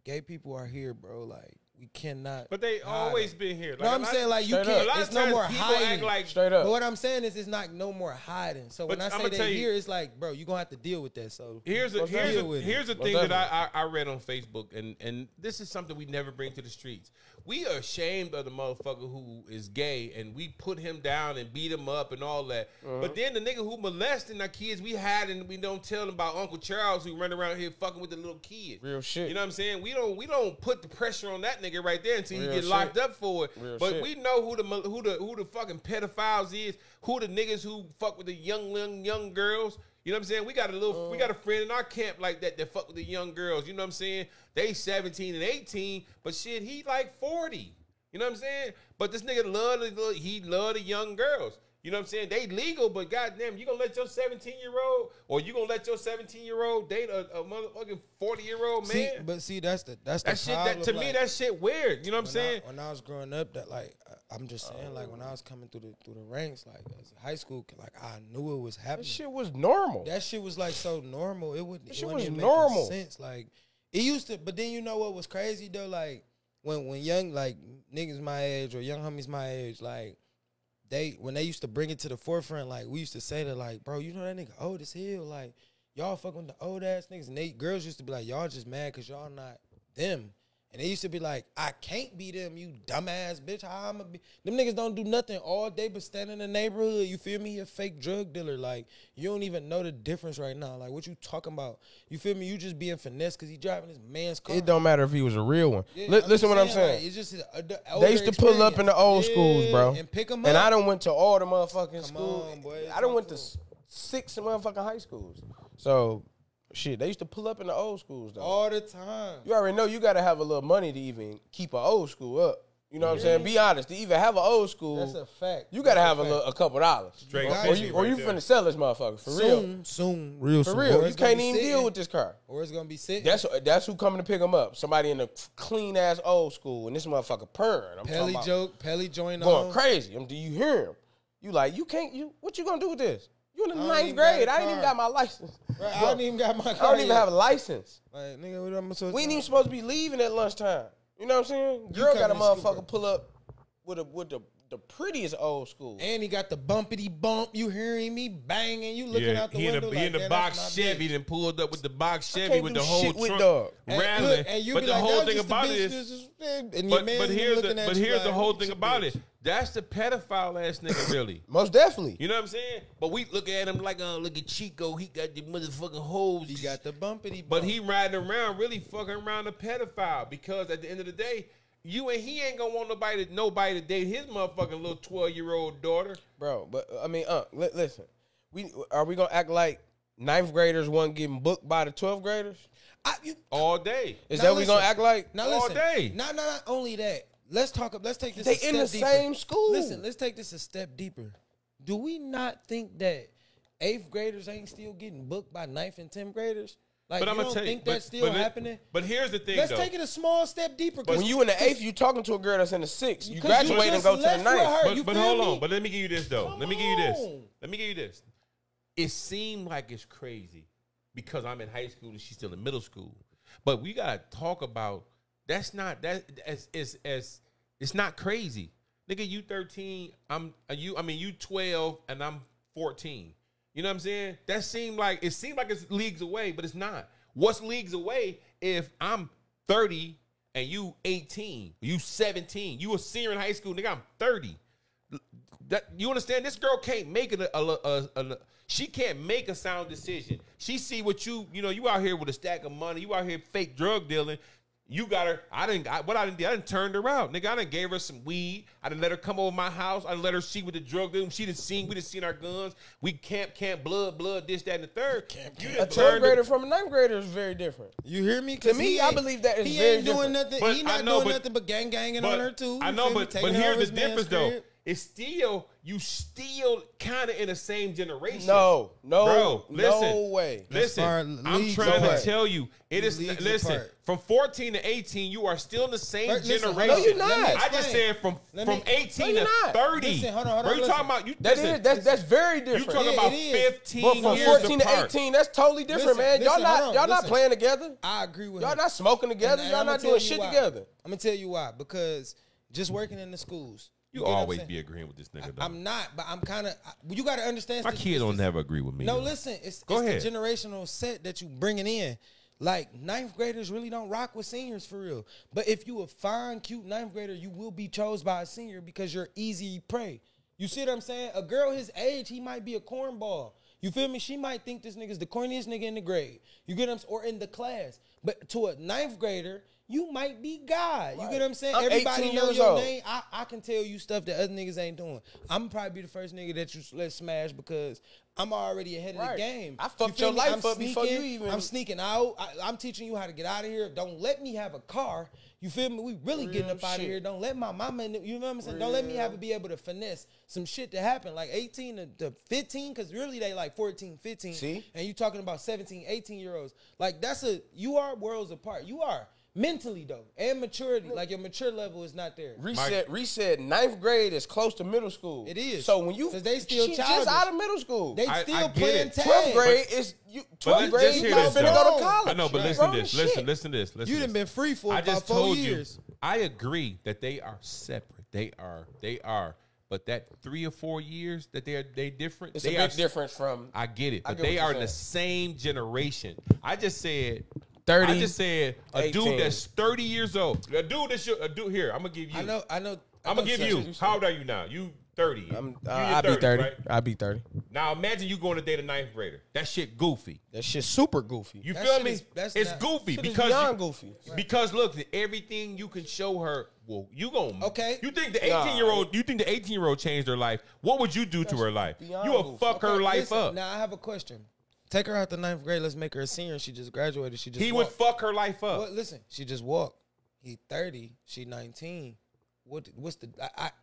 gay people are here, bro. Like, We cannot. But they always been here. Like, no, I'm saying like you can't. It's no more hiding. Like, straight up. But what I'm saying is it's not no more hiding. So when I say that here, it's like, bro, you gonna have to deal with that. So here's the thing that I read on Facebook, and this is something we never bring to the streets. We are ashamed of the motherfucker who is gay, and we put him down and beat him up and all that. But then the nigga who molesting our kids, we hide and we don't tell them about Uncle Charles who run around here fucking with the little kids. Real shit. You know what I'm saying? We don't put the pressure on that nigga right there until you get locked up for it. But we know who the fucking pedophiles is, who the niggas who fuck with the young girls. You know what I'm saying? We got a friend in our camp like that fuck with the young girls. You know what I'm saying? They 17 and 18, but shit, he like 40. You know what I'm saying? But this nigga love the young girls. You know what I'm saying? They legal, but goddamn, you gonna let your 17-year-old or you gonna let your 17-year-old date a motherfucking 40-year-old man? That's the shit. problem. To me, that shit weird. You know what I'm saying? When I was growing up, that like I'm just saying, like when I was coming through the ranks, like as a high school, like I knew it was happening. That shit was normal. That shit was like so normal. It wouldn't. That shit was normal. Sense like it used to. But then you know what was crazy though? Like when young like niggas my age or young homies my age, like. When they used to bring it to the forefront, like we used to say that, like, bro, you know that nigga old as hell, like y'all fucking with the old ass niggas, and girls used to be like, y'all just mad cause y'all not them, and they used to be like, I can't be them, you dumbass bitch. How I'ma be? Them niggas don't do nothing all day but stand in the neighborhood. You feel me? He a fake drug dealer. Like you don't even know the difference right now. Like what you talking about? You feel me? You just being finesse cause he driving his man's car. It don't matter if he was a real one. Yeah, listen what I'm saying. Like, it's just they used to pull up in the old schools, bro, and pick them up. And I done went to all the motherfucking schools. I done went to 6 motherfucking high schools. So. Shit, they used to pull up in the old schools, though. All the time. You already know you got to have a little money to even keep an old school up. You know what I'm saying? Be honest. To even have an old school, that's a fact. You got to have a couple dollars. Straight or you finna sell this motherfucker. For real. Soon. For real. You can't even deal with this car. Or it's going to be sitting. That's who coming to pick him up. Somebody in a clean-ass old school, and this motherfucker purring. Pelly joint going crazy. Do you hear him? You like, what you going to do with this? You in the 9th grade. I ain't even got my license. Right, I don't even got my car. I don't even have a license. Like, nigga, what am I supposed to We ain't even supposed to be leaving at lunchtime. You know what I'm saying? Girl got a motherfucker pull up with the prettiest old school. And he got the bumpity bump. You hearing me banging. You looking out the window. He in the box Chevy, then pulled up with the box Chevy with the whole trunk rattling. But the whole thing about it is, but here's the whole thing about it. That's the pedophile ass nigga, really. Most definitely. You know what I'm saying? But we look at him like, look at Chico. He got the motherfucking hoes. He got the bumpity bump. But he riding around really fucking around a pedophile because at the end of the day, he ain't gonna want nobody to date his motherfucking little 12-year-old daughter. Bro, but I mean, listen. Are we gonna act like 9th graders wasn't getting booked by the 12th graders? All day. Is that what we gonna act like? All day. Not only that. Let's take this they a step in the deeper. same school. Listen, let's take this a step deeper. Do we not think that 8th graders ain't still getting booked by 9th and 10th graders? Like, but you don't think that's still happening? But here's the thing, Let's take it a small step deeper. When you in the 8th, you talking to a girl that's in the 6th. You graduate and go to the 9th. But hold on. But let me give you this, though. Let me give you this. It seemed like it's crazy because I'm in high school and she's still in middle school. But we got to talk about it's not crazy. Nigga, you 13, you 12 and I'm 14. You know what I'm saying? It seemed like it's leagues away, but it's not. What's leagues away if I'm 30 and you 18, you 17, you a senior in high school, nigga, I'm 30. You understand? This girl can't make it she can't make a sound decision. She see what you out here with a stack of money, you out here fake drug dealing. You got her. I didn't turn her out, nigga. I done gave her some weed. I didn't let her come over my house. I didn't let her see what the drug dealing. We done seen our guns. We camp, blood, this, that, and the third. A 12th grader from a 9th grader is very different. You hear me? To me, I believe that is he very ain't doing different. nothing. He not doing nothing but ganging on her too. I know, but here's the difference though. it's still you still kind of in the same generation. No, bro, listen, no way. Listen, I'm trying to tell you, it is. Listen, from 14 to 18, you are still in the same generation. No, you're not. I just said from 18 to 30. Listen, hold on. Bro, you talking about you? That's very different. You talking about 15 but from years 14 apart. to 18, that's totally different, man. Y'all not playing together. I agree with y'all him. Not smoking together. Y'all not doing shit together. I'm gonna tell you why. Because just working in the schools. You always be agreeing with this nigga, though. I'm not, but I'm kind of. You got to understand. My kid don't never agree with me. No, listen. It's the generational set that you bringing in. Like, 9th graders really don't rock with seniors for real. But if you a fine, cute 9th grader, you will be chose by a senior because you're easy prey. You see what I'm saying? A girl his age, he might be a cornball. You feel me? She might think this nigga's the corniest nigga in the grade. You get what I'm saying? Or in the class. But to a 9th grader, you might be God. You get what I'm saying? Everybody know your name. I can tell you stuff that other niggas ain't doing. I'm probably be the first nigga that you let smash because I'm already ahead of the game. I fucked your life up before you even. I'm sneaking out. I'm teaching you how to get out of here. Don't let me have a car. You feel me? We really getting up out of here. Don't let my mama, you know what I'm saying? Don't let me be able to finesse some shit to happen. Like 18 to 15, because really they like 14, 15. See? And you talking about 17, 18-year-olds. Like you are worlds apart. You are. Mentally, though, and maturity, like your mature level is not there. Reset 9th grade is close to middle school. It is. So when you, because they still just childish. out of middle school. They still playing tag. 12th grade is, 12th grade, you finna go to college. I know, but listen to this. Listen to this. You done been free for I about just 4 told years. You, I agree that they are separate. They are. But that 3 or 4 years that they different. It's a big difference from. I get it, but they are in the same generation. I just said 30. I just said a 18. dude that's 30 years old. A dude here. I'm gonna give you. I know. I'm gonna give you. How old are you now? You 30. I'll be 30. Right? I'll be 30. Now imagine you going to date a 9th grader. That shit goofy. That shit super goofy. You feel me? It's goofy because goofy. Because look, everything you can show her. Well, you gonna okay. You think the 18-year-old? You think the 18-year-old changed her life? What would you do to her life? You will fuck her life up. Now I have a question. Take her out the 9th grade. Let's make her a senior. She just graduated. He would fuck her life up. Well, listen, she just walked. He 30. She 19. What's the?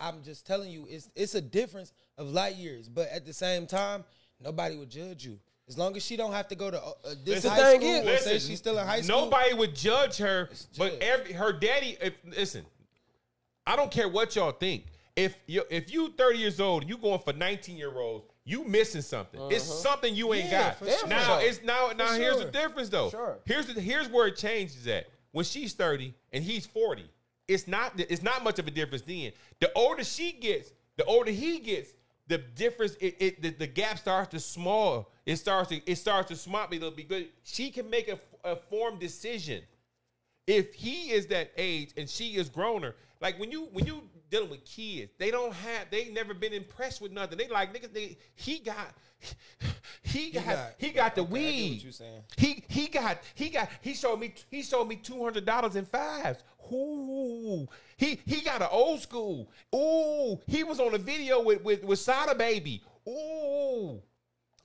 I'm just telling you, it's a difference of light years. But at the same time, nobody would judge you as long as she don't have to go to this high school. Or say she's still in high school. Nobody would judge her. But her daddy. Listen, I don't care what y'all think. If you 30 years old and you going for 19-year-olds. You missing something. It's something you ain't got. Now here's the difference though. Sure. Here's where it changes at. When she's 30 and he's 40, it's not much of a difference then. The older she gets, the older he gets, the difference the gap starts to small. It starts to smart me a little bit because she can make a formed decision. If he is that age and she is growner, like when you dealing with kids, they never been impressed with nothing. They like niggas. He got the weed. He showed me $200 in fives. Ooh, he got an old school. Ooh, he was on a video with Sada Baby. Ooh,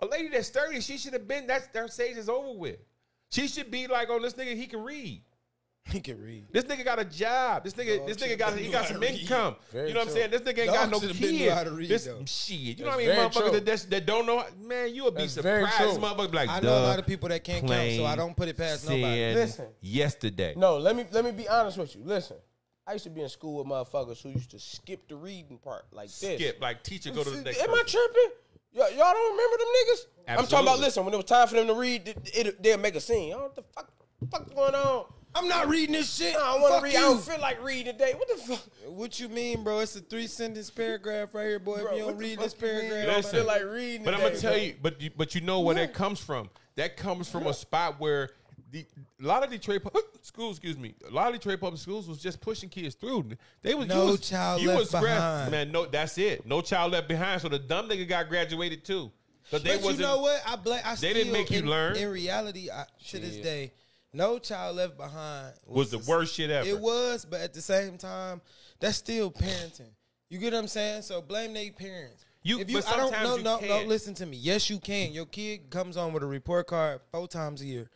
a lady that's 30, she should have been. Their stage is over with. She should be like, oh, this nigga, he can read. He can read. This nigga got a job. This nigga got some income. You know what I'm saying? This nigga ain't got no kids. Shit. You know what I mean? Motherfuckers that don't know. Man, you would be surprised. Motherfuckers like, I know a lot of people that can't count, so I don't put it past nobody. Listen. Yesterday. No, let me be honest with you. Listen. I used to be in school with motherfuckers who used to skip the reading part like this. Skip, like teacher go to the next Am I tripping? Y'all don't remember them niggas? Absolutely. I'm talking about, listen, when it was time for them to read, they'll make a scene. What the fuck's going on? I'm not reading this shit. I don't want to read. I don't feel like reading today. What the fuck? What you mean, bro? It's a 3-sentence paragraph right here, boy. Bro, if you don't read this paragraph, I don't feel like reading But today, I'm gonna tell you, but you know where that comes from. That comes from a spot where a lot of Detroit schools, a lot of Detroit public schools was just pushing kids through. They was no child left behind. Man, no, that's it. No child left behind. So the dumb nigga got graduated too. But you know what? They didn't make you learn. In reality, to this day. No Child Left Behind was the worst shit ever. It was, but at the same time, that's still parenting. You get what I'm saying? So blame their parents. No, listen to me. Yes, you can. Your kid comes on with a report card 4 times a year.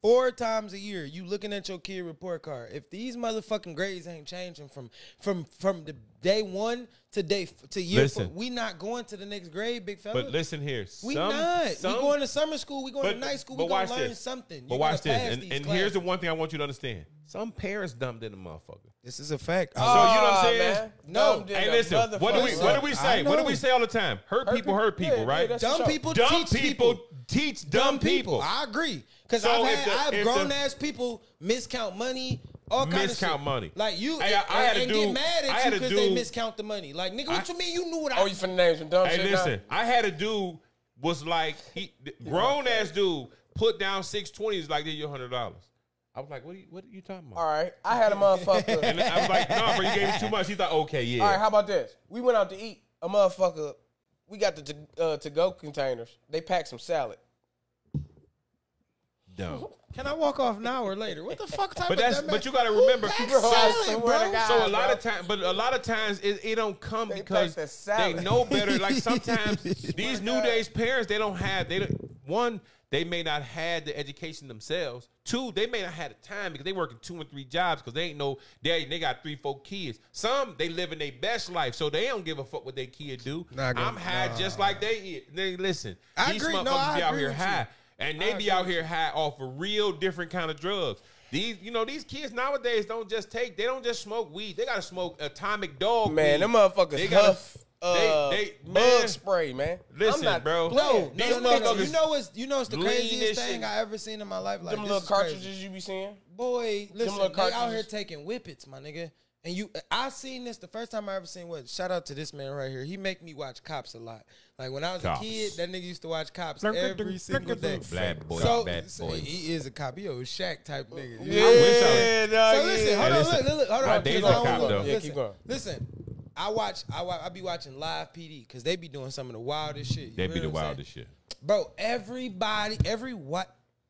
4 times a year, you looking at your kid report card. If these motherfucking grades ain't changing from the day 1 to year 4, we not going to the next grade, big fella. But listen here. We not. We going to summer school. We going to night school. We going to learn something. But watch this. And here's the one thing I want you to understand. Some parents dumped in the motherfucker. This is a fact. So you know what I'm saying? Man. No. Hey, listen. What do we say? What do we say all the time? Hurt people, right? Dumb people teach dumb people. I agree. Because I've grown-ass people miscount money, all kinds of shit. Miscount money. Like you, and get mad at you because they miscount the money. Like, nigga, what you mean you knew what I... Oh, you finna name some dumb shit now? Hey, listen. I had a dude was like, grown-ass dude put down 620s like they're your $100. I was like, what are you talking about? All right. I had a motherfucker. And I was like, no, bro, you gave me too much. He thought, okay, yeah. All right, how about this? We went out to eat. A motherfucker, we got the to-go containers. They packed some salad. Dumb. Can I walk off now or later? What the fuck type of But you got to remember, so a lot of times it don't come because they know better. Like sometimes these new days parents, they may not have the education themselves. 2, they may not have the time because they working 2 and 3 jobs because they ain't no daddy. They got 3, 4 kids. Some they living their best life, so they don't give a fuck what their kid do. I'm high just like they listen. These motherfuckers be out here high. And they be out here high off of real different kind of drugs. These kids nowadays don't just smoke weed. They gotta smoke atomic dog weed. Man, them motherfuckers huff bug spray, man. Listen, bro. No. You know what's the craziest thing I ever seen in my life? Like them little cartridges you be seeing? Boy, listen, they out here taking whippets, my nigga. And I seen this the first time I ever seen shout out to this man right here. He make me watch Cops a lot. Like when I was a kid, that nigga used to watch Cops every single day. Bad boy. He is a cop. He a Shaq type nigga. Yeah, listen, hold on. Days are cop, though. Yeah, keep going. Listen, I be watching live PD because they be doing some of the wildest shit. They be the wildest shit. Bro,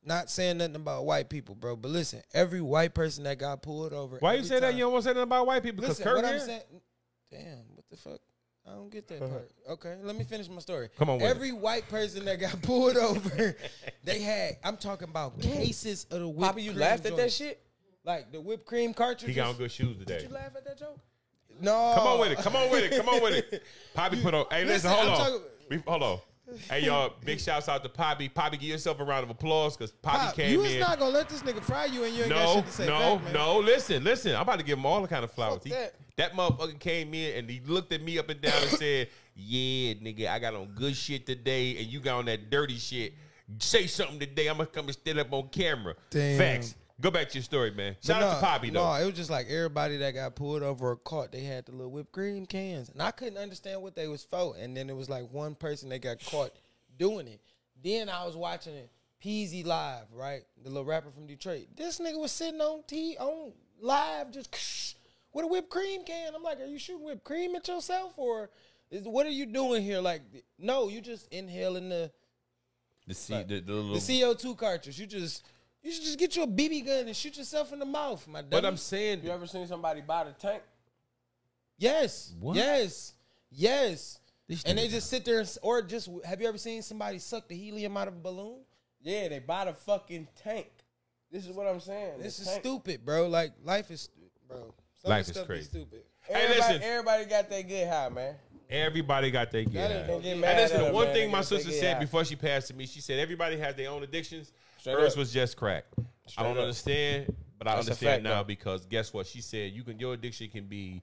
not saying nothing about white people, bro, but listen, every white person that got pulled over. Why you say that? You don't want to say nothing about white people? Listen, what I'm saying, damn, what the fuck? I don't get that part. Okay, let me finish my story. Come on, every white person that got pulled over, I'm talking about cases of the whipped cream. Papi, you laughed at that shit? Like the whipped cream cartridges? He got on good shoes today. Did you laugh at that joke? No. Come on with it. Papi put on. Hey, listen, hold on. Hey, y'all, big shouts out to Papi. Papi, give yourself a round of applause because Papi came in. You was not going to let this nigga fry you and you ain't got shit to say back, man. Listen. I'm about to give him all the kind of flowers. That motherfucker came in and he looked at me up and down and said, yeah, nigga, I got on good shit today and you got on that dirty shit. Say something today. I'm going to come and stand up on camera. Damn. Facts. Go back to your story, man. Shout out to Papi, though. No, it was just like everybody that got pulled over or caught, they had the little whipped cream cans. And I couldn't understand what they was for. And then it was like one person that got caught doing it. Then I was watching it, Peasy Live, right? The little rapper from Detroit. This nigga was sitting on live just with a whipped cream can. I'm like, are you shooting whipped cream at yourself or what are you doing here? Like, no, you just inhaling the CO2 cartridge. You should just get you a BB gun and shoot yourself in the mouth, my dummy. But I'm saying, you ever seen somebody buy the tank? Yes. What? Yes. And they just sit there have you ever seen somebody suck the helium out of a balloon? Yeah, they buy the fucking tank. This is what I'm saying. This is stupid, bro. Like, life is, bro. Life is crazy. Stupid. Everybody got their good high, man. Everybody got their good high. And listen, the one thing my sister said before she passed to me, she said everybody has their own addictions. Hers was just crack. I don't understand, but I understand now because guess what? She said your addiction can be.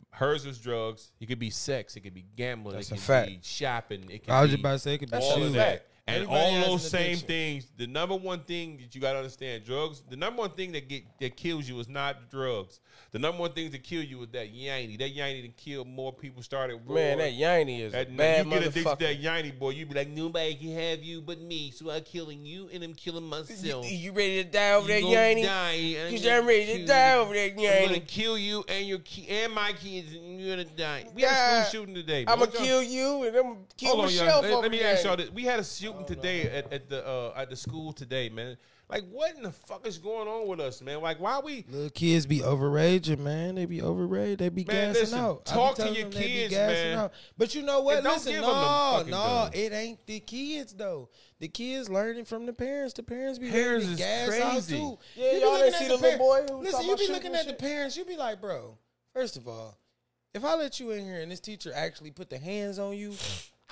Hers was drugs. It could be sex. It could be gambling. It could be shopping. It could I was just about to say it could be all of that. And everybody all those same things. The number one thing that you got to understand, drugs. The number one thing that kills you is not drugs. The number one thing that kill you is that yanny. That yanny that killed more people. Started war. Man, that yanny is bad. You get addicted to that yanny, boy. You be like, nobody can have you but me, so I'm killing you and I'm killing myself. You ready to die over that yanny? Because I'm ready to die over that yanny. I'm gonna kill you and my kids, and you're gonna die. We had a school shooting today. I'm gonna kill you and I'm gonna kill myself. Let me ask y'all this: we had a shooting shooting today at the school today, man. Like, what in the fuck is going on with us, man? Like, why we little kids be overraging, man? They be overraged. They be gassing out. Talk to your kids, man. Out. But you know what? Listen, no, guns. it ain't the kids though. The kids learning from the parents. The parents be parents ready to gas crazy. out too. Yeah, y'all didn't see the little boy. Listen, you be looking at the parents. You be like, bro. First of all, if I let you in here and this teacher actually put the hands on you,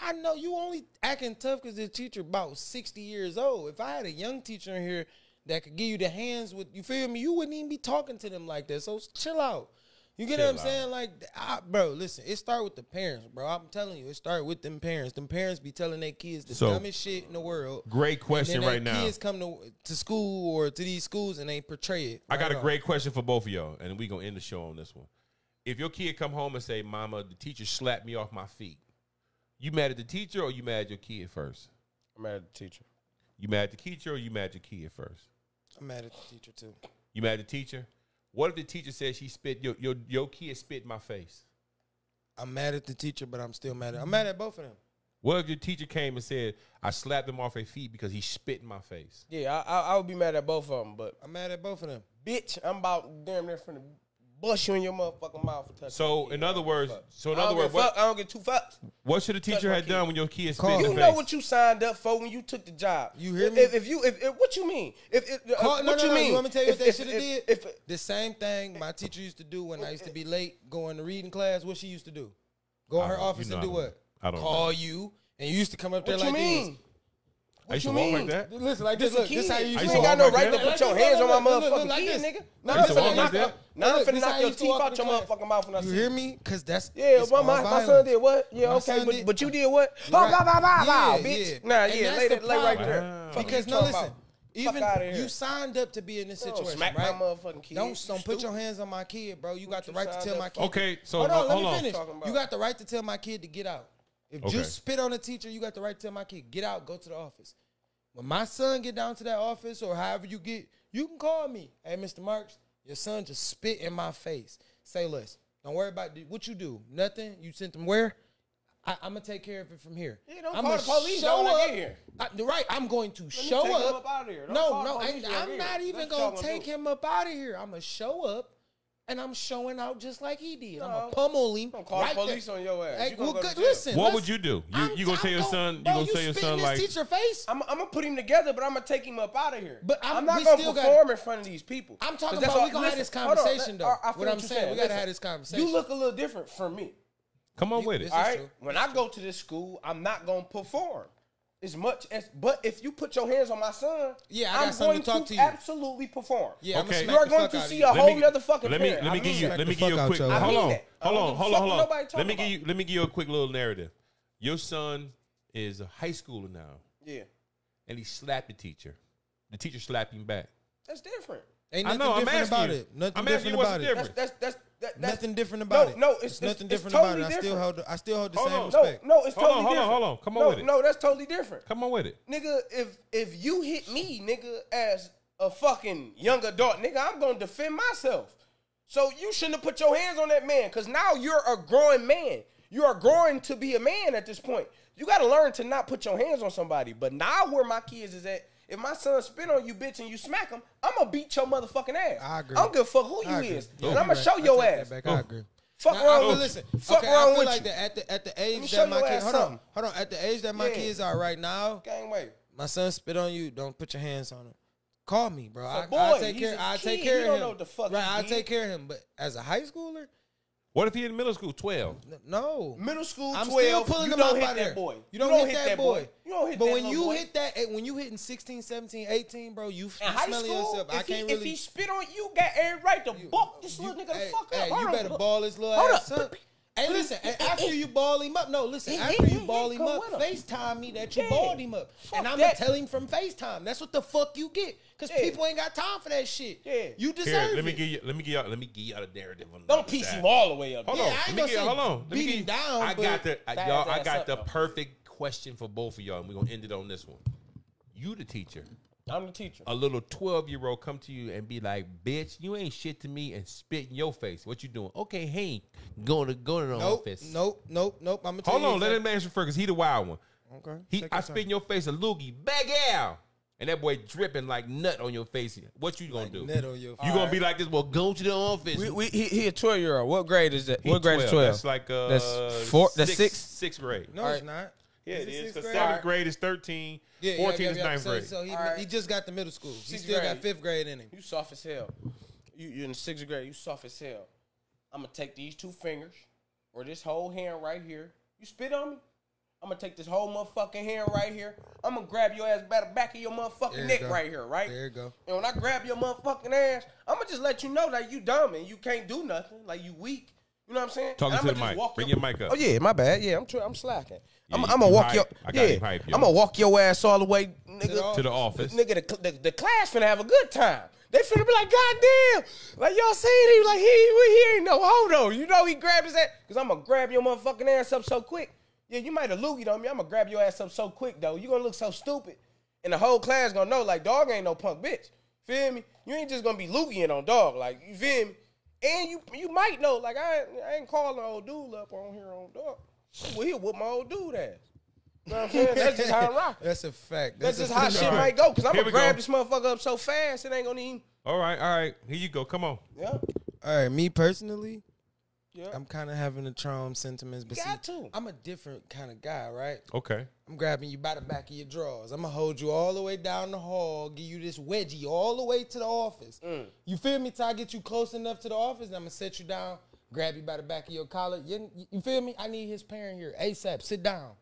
I know you only acting tough because this teacher about 60 years old. If I had a young teacher in here that could give you the hands with, you feel me? You wouldn't even be talking to them like that. So chill out. You get what I'm saying? Like, bro, listen, it start with the parents, bro. I'm telling you, it start with them parents. Them parents be telling their kids the dumbest shit in the world. Great question right now. Kids come to school or to these schools and they portray it. I got a great question for both of y'all, and we going to end the show on this one. If your kid come home and say, Mama, the teacher slapped me off my feet, you mad at the teacher or you mad at your kid first? I'm mad at the teacher. You mad at the teacher or you mad at your kid first? I'm mad at the teacher too. You mad at the teacher? What if the teacher says she spit your kid spit in my face? I'm mad at the teacher, but I'm still mad at. I'm mad at both of them. What if your teacher came and said I slapped him off her feet because he spit in my face? Yeah, I would be mad at both of them, but I'm mad at both of them. Bitch, I'm about damn near finna bust you in your motherfucking mouth for touching. So in other words, I don't get two fucks. What should a teacher have done when your kid spit in the face? You know what you signed up for when you took the job. You hear me? If what you mean? What you mean? You want me to tell you what they should have did? The same thing my teacher used to do when I used to be late going to reading class. What she used to do? Go in her office and do what? I don't call you, and you used to come up there like this. I used to walk like that. Listen, like this. Look, this how you ain't got no right to put your hands on my motherfucking kid, nigga. Now I'm finna knock your teeth out your motherfucking mouth when I see you. You hear me? Because that's my son did what? Yeah, okay, but you did what? Oh, bitch. Nah, yeah, lay right there. Because no, listen. Even you signed up to be in this situation, smack right? My motherfucking kid. Don't put your hands on my kid, bro. You got the right to tell my kid. Okay, so hold on, let me finish. You got the right to tell my kid to get out. If you spit on a teacher, you got the right to tell my kid, get out, go to the office. When my son get down to that office or however you get, you can call me. Hey, Mr. Marks, your son just spit in my face. Say less. Don't worry about what you do. Nothing. You sent them where? I'm going to take care of it from here. Yeah, don't call the police when I get here. Right. I'm going to show up. Him up out of here. No, I'm not even going to take him up out of here. I'm going to show up. And I'm showing out just like he did. I'm going to pummel him. Don't call the police on your ass. Hey, well, good. Listen. What would you do? You going to tell your son? You going to tell your son like? Teacher face? I'm going to put him together, but I'm going to take him up out of here. But I'm not going to perform in front of these people. I'm talking about we going to have this conversation, though. What I'm saying, we got to have this conversation. You look a little different from me. Come on with it. All right? When I go to this school, I'm not going to perform. As much as, but if you put your hands on my son, I'm going to absolutely perform. Yeah, okay. You are going to see a whole nother fucking parent. Let me give you a quick. Hold on. Let me give you a quick little narrative. Your son is a high schooler now. Yeah, and he slapped the teacher. The teacher slapped him back. That's different. Ain't nothing different about it. Nothing different about it. That's nothing different about it. No, it's nothing different about it. I still hold the same respect. No, it's totally different. Hold on. Come on with it. No, that's totally different. Come on with it. Nigga, if you hit me, nigga, as a fucking young adult, nigga, I'm going to defend myself. So you shouldn't have put your hands on that man because now you're a growing man. You are growing to be a man at this point. You got to learn to not put your hands on somebody. But now where my kids is at, if my son spit on you, bitch, and you smack him, I'm going to beat your motherfucking ass. I agree. I don't give a fuck who you is. And I'm going to show your ass. I agree. Fuck wrong with listen. Fuck wrong with like that at the age that my kids hold on. At the age that my kids are right now, my son spit on you, don't put your hands on him. Call me, bro. I'll take care of him. I'll take care of him. But as a high schooler, what if he in middle school, 12? No. Middle school, 12. I'm still pulling him out of there. Boy. You don't hit that boy. You don't hit but that when you boy. hit that, when you hitting 16, 17, 18, bro, you smelling yourself. If he spit on you, got every right to bump this little nigga the fuck up. You better ball his little ass up. Hey, listen, after you ball him up, after you ball him up, FaceTime me that you balled him up. And I'm going to tell him from FaceTime. That's what the fuck you get. Because people ain't got time for that shit. Yeah. You deserve it. Let me give y'all the narrative on don't piece him all the way up. Hold on. Beat him down. I got the perfect question for both of y'all, and we're going to end it on this one. You the teacher. I'm the teacher. A little 12-year-old come to you and be like, bitch, you ain't shit to me and spit in your face. What you doing? Okay, hey, going to the office. Nope. I'm gonna tell Hold you on, let him answer first because he the wild one. Okay. I spit in your face a loogie, bag out. And that boy dripping like nut on your face. What you gonna do? Nut on your face. You gonna be like this? Well, go to the office. He a 12-year-old. What grade is that? What grade is 12? That's like that's sixth grade. No, it's not. Yeah, it is. Because 7th grade is 13. 14 is 9th grade. So he just got the middle school. He still got 5th grade in him. You soft as hell. You in the 6th grade. You soft as hell. I'm gonna take these 2 fingers or this whole hand right here. You spit on me. I'm gonna take this whole motherfucking hand right here. I'm gonna grab your ass by the back of your motherfucking neck right here, right? There you go. And when I grab your motherfucking ass, I'm gonna just let you know that you dumb and you can't do nothing, like you weak. You know what I'm saying? Talking to the mic. Bring your mic up. Oh yeah, my bad. Yeah, I'm slacking. Yeah, I'm gonna walk your. I got him hype, yo. I'm gonna walk your ass all the way, nigga, to the office. Nigga, the class finna have a good time. They finna be like, God damn, like y'all seen him, like he ain't no hodo. You know he grabbed his ass, cause I'm gonna grab your motherfucking ass up so quick. Yeah, you might have loogied on me. I'm gonna grab your ass up so quick though. You gonna look so stupid, and the whole class gonna know like dog ain't no punk bitch. Feel me? You ain't just gonna be loogiing on dog, like you feel me? And you might know like I ain't calling old dude up on here on dog. Well, he'll whoop my old dude ass. You know what I'm saying? That's just how I rock. That's a fact. That's just how shit might go. Cause I'm gonna grab this motherfucker up so fast it ain't gonna even. All right. Here you go. Come on. Yeah. All right. Me personally. Yeah. I'm kind of having the Tron sentiments, but I'm a different kind of guy, right? Okay. I'm grabbing you by the back of your drawers. I'm going to hold you all the way down the hall, give you this wedgie all the way to the office. You feel me? Till I get you close enough to the office, and I'm going to set you down, grab you by the back of your collar. You feel me? I need his parent here ASAP. Sit down.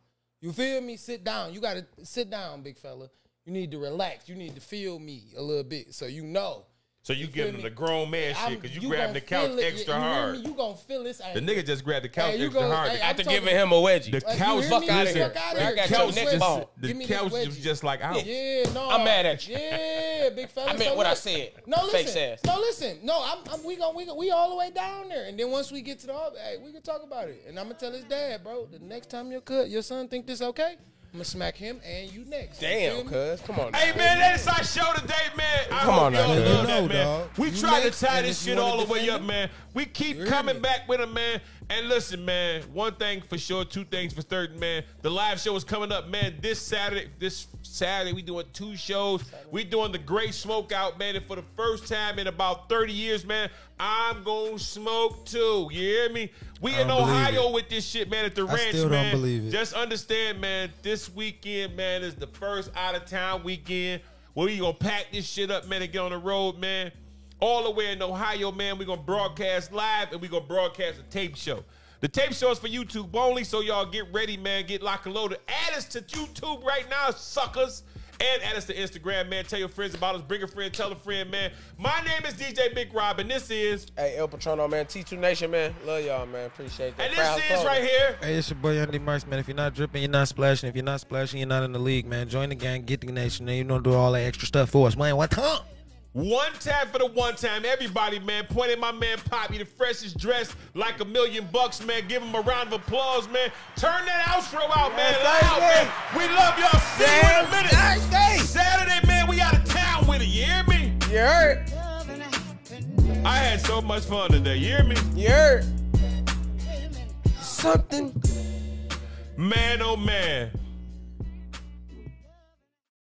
You feel me? Sit down. You got to sit down, big fella. You need to relax. You need to feel me a little bit so you know. So you giving him the grown man shit because you grabbing the couch extra hard. You gonna feel this. The nigga just grabbed the couch extra hard. After giving him a wedgie. The couch, fuck out of here. I got your neck bone. The couch was just like out. Yeah, no. I'm mad at you. Yeah, big fella. I meant what I said. No, listen. Fake ass. No, listen. No, we all the way down there, and then once we get to the office, hey, we can talk about it. And I'm gonna tell his dad, bro. The next time your son think this okay, I'm gonna smack him and you next. Damn, cuz. Come on now. Hey, man, that is our show today, man. Come on now, love that, man. We try to tie this shit all the way defend up, man. We keep coming back with him, man. And listen, man, one thing for sure, 2 things for certain, man. The live show is coming up, man, this Saturday, we doing 2 shows. We doing the Great Smokeout, man. And for the first time in about 30 years, man, I'm gonna smoke too. You hear me? We in Ohio with this shit, man, at the ranch, still man. don't believe it. Just understand, man, this weekend, man, is the first out-of-town weekend where we gonna pack this shit up, man, and get on the road, man. All the way in Ohio, man, we gonna broadcast live and we gonna broadcast a tape show. The tape show is for YouTube only, so y'all get ready, man. Get locked and loaded. Add us to YouTube right now, suckers. And add us to Instagram, man. Tell your friends about us. Bring a friend, tell a friend, man. My name is DJ Big Rob, and this is... Hey, El Patrono, man. T2 Nation, man. Love y'all, man. Appreciate that. And this is right here. Hey, it's your boy, Dmarks, man. If you're not dripping, you're not splashing. If you're not splashing, you're not in the league, man. Join the gang, get the nation, and you don't do all that extra stuff for us, man. What time? One time for the one time. Everybody, man. Point at my man Papi, the freshest dressed like $1 million, man. Give him a round of applause, man. Turn that outro out, man. Loud, man. We love y'all. See you in a minute. Saturday, man. We out of town with it. You hear me? You heard? I had so much fun today. You hear me? You heard? Something. Man, oh man.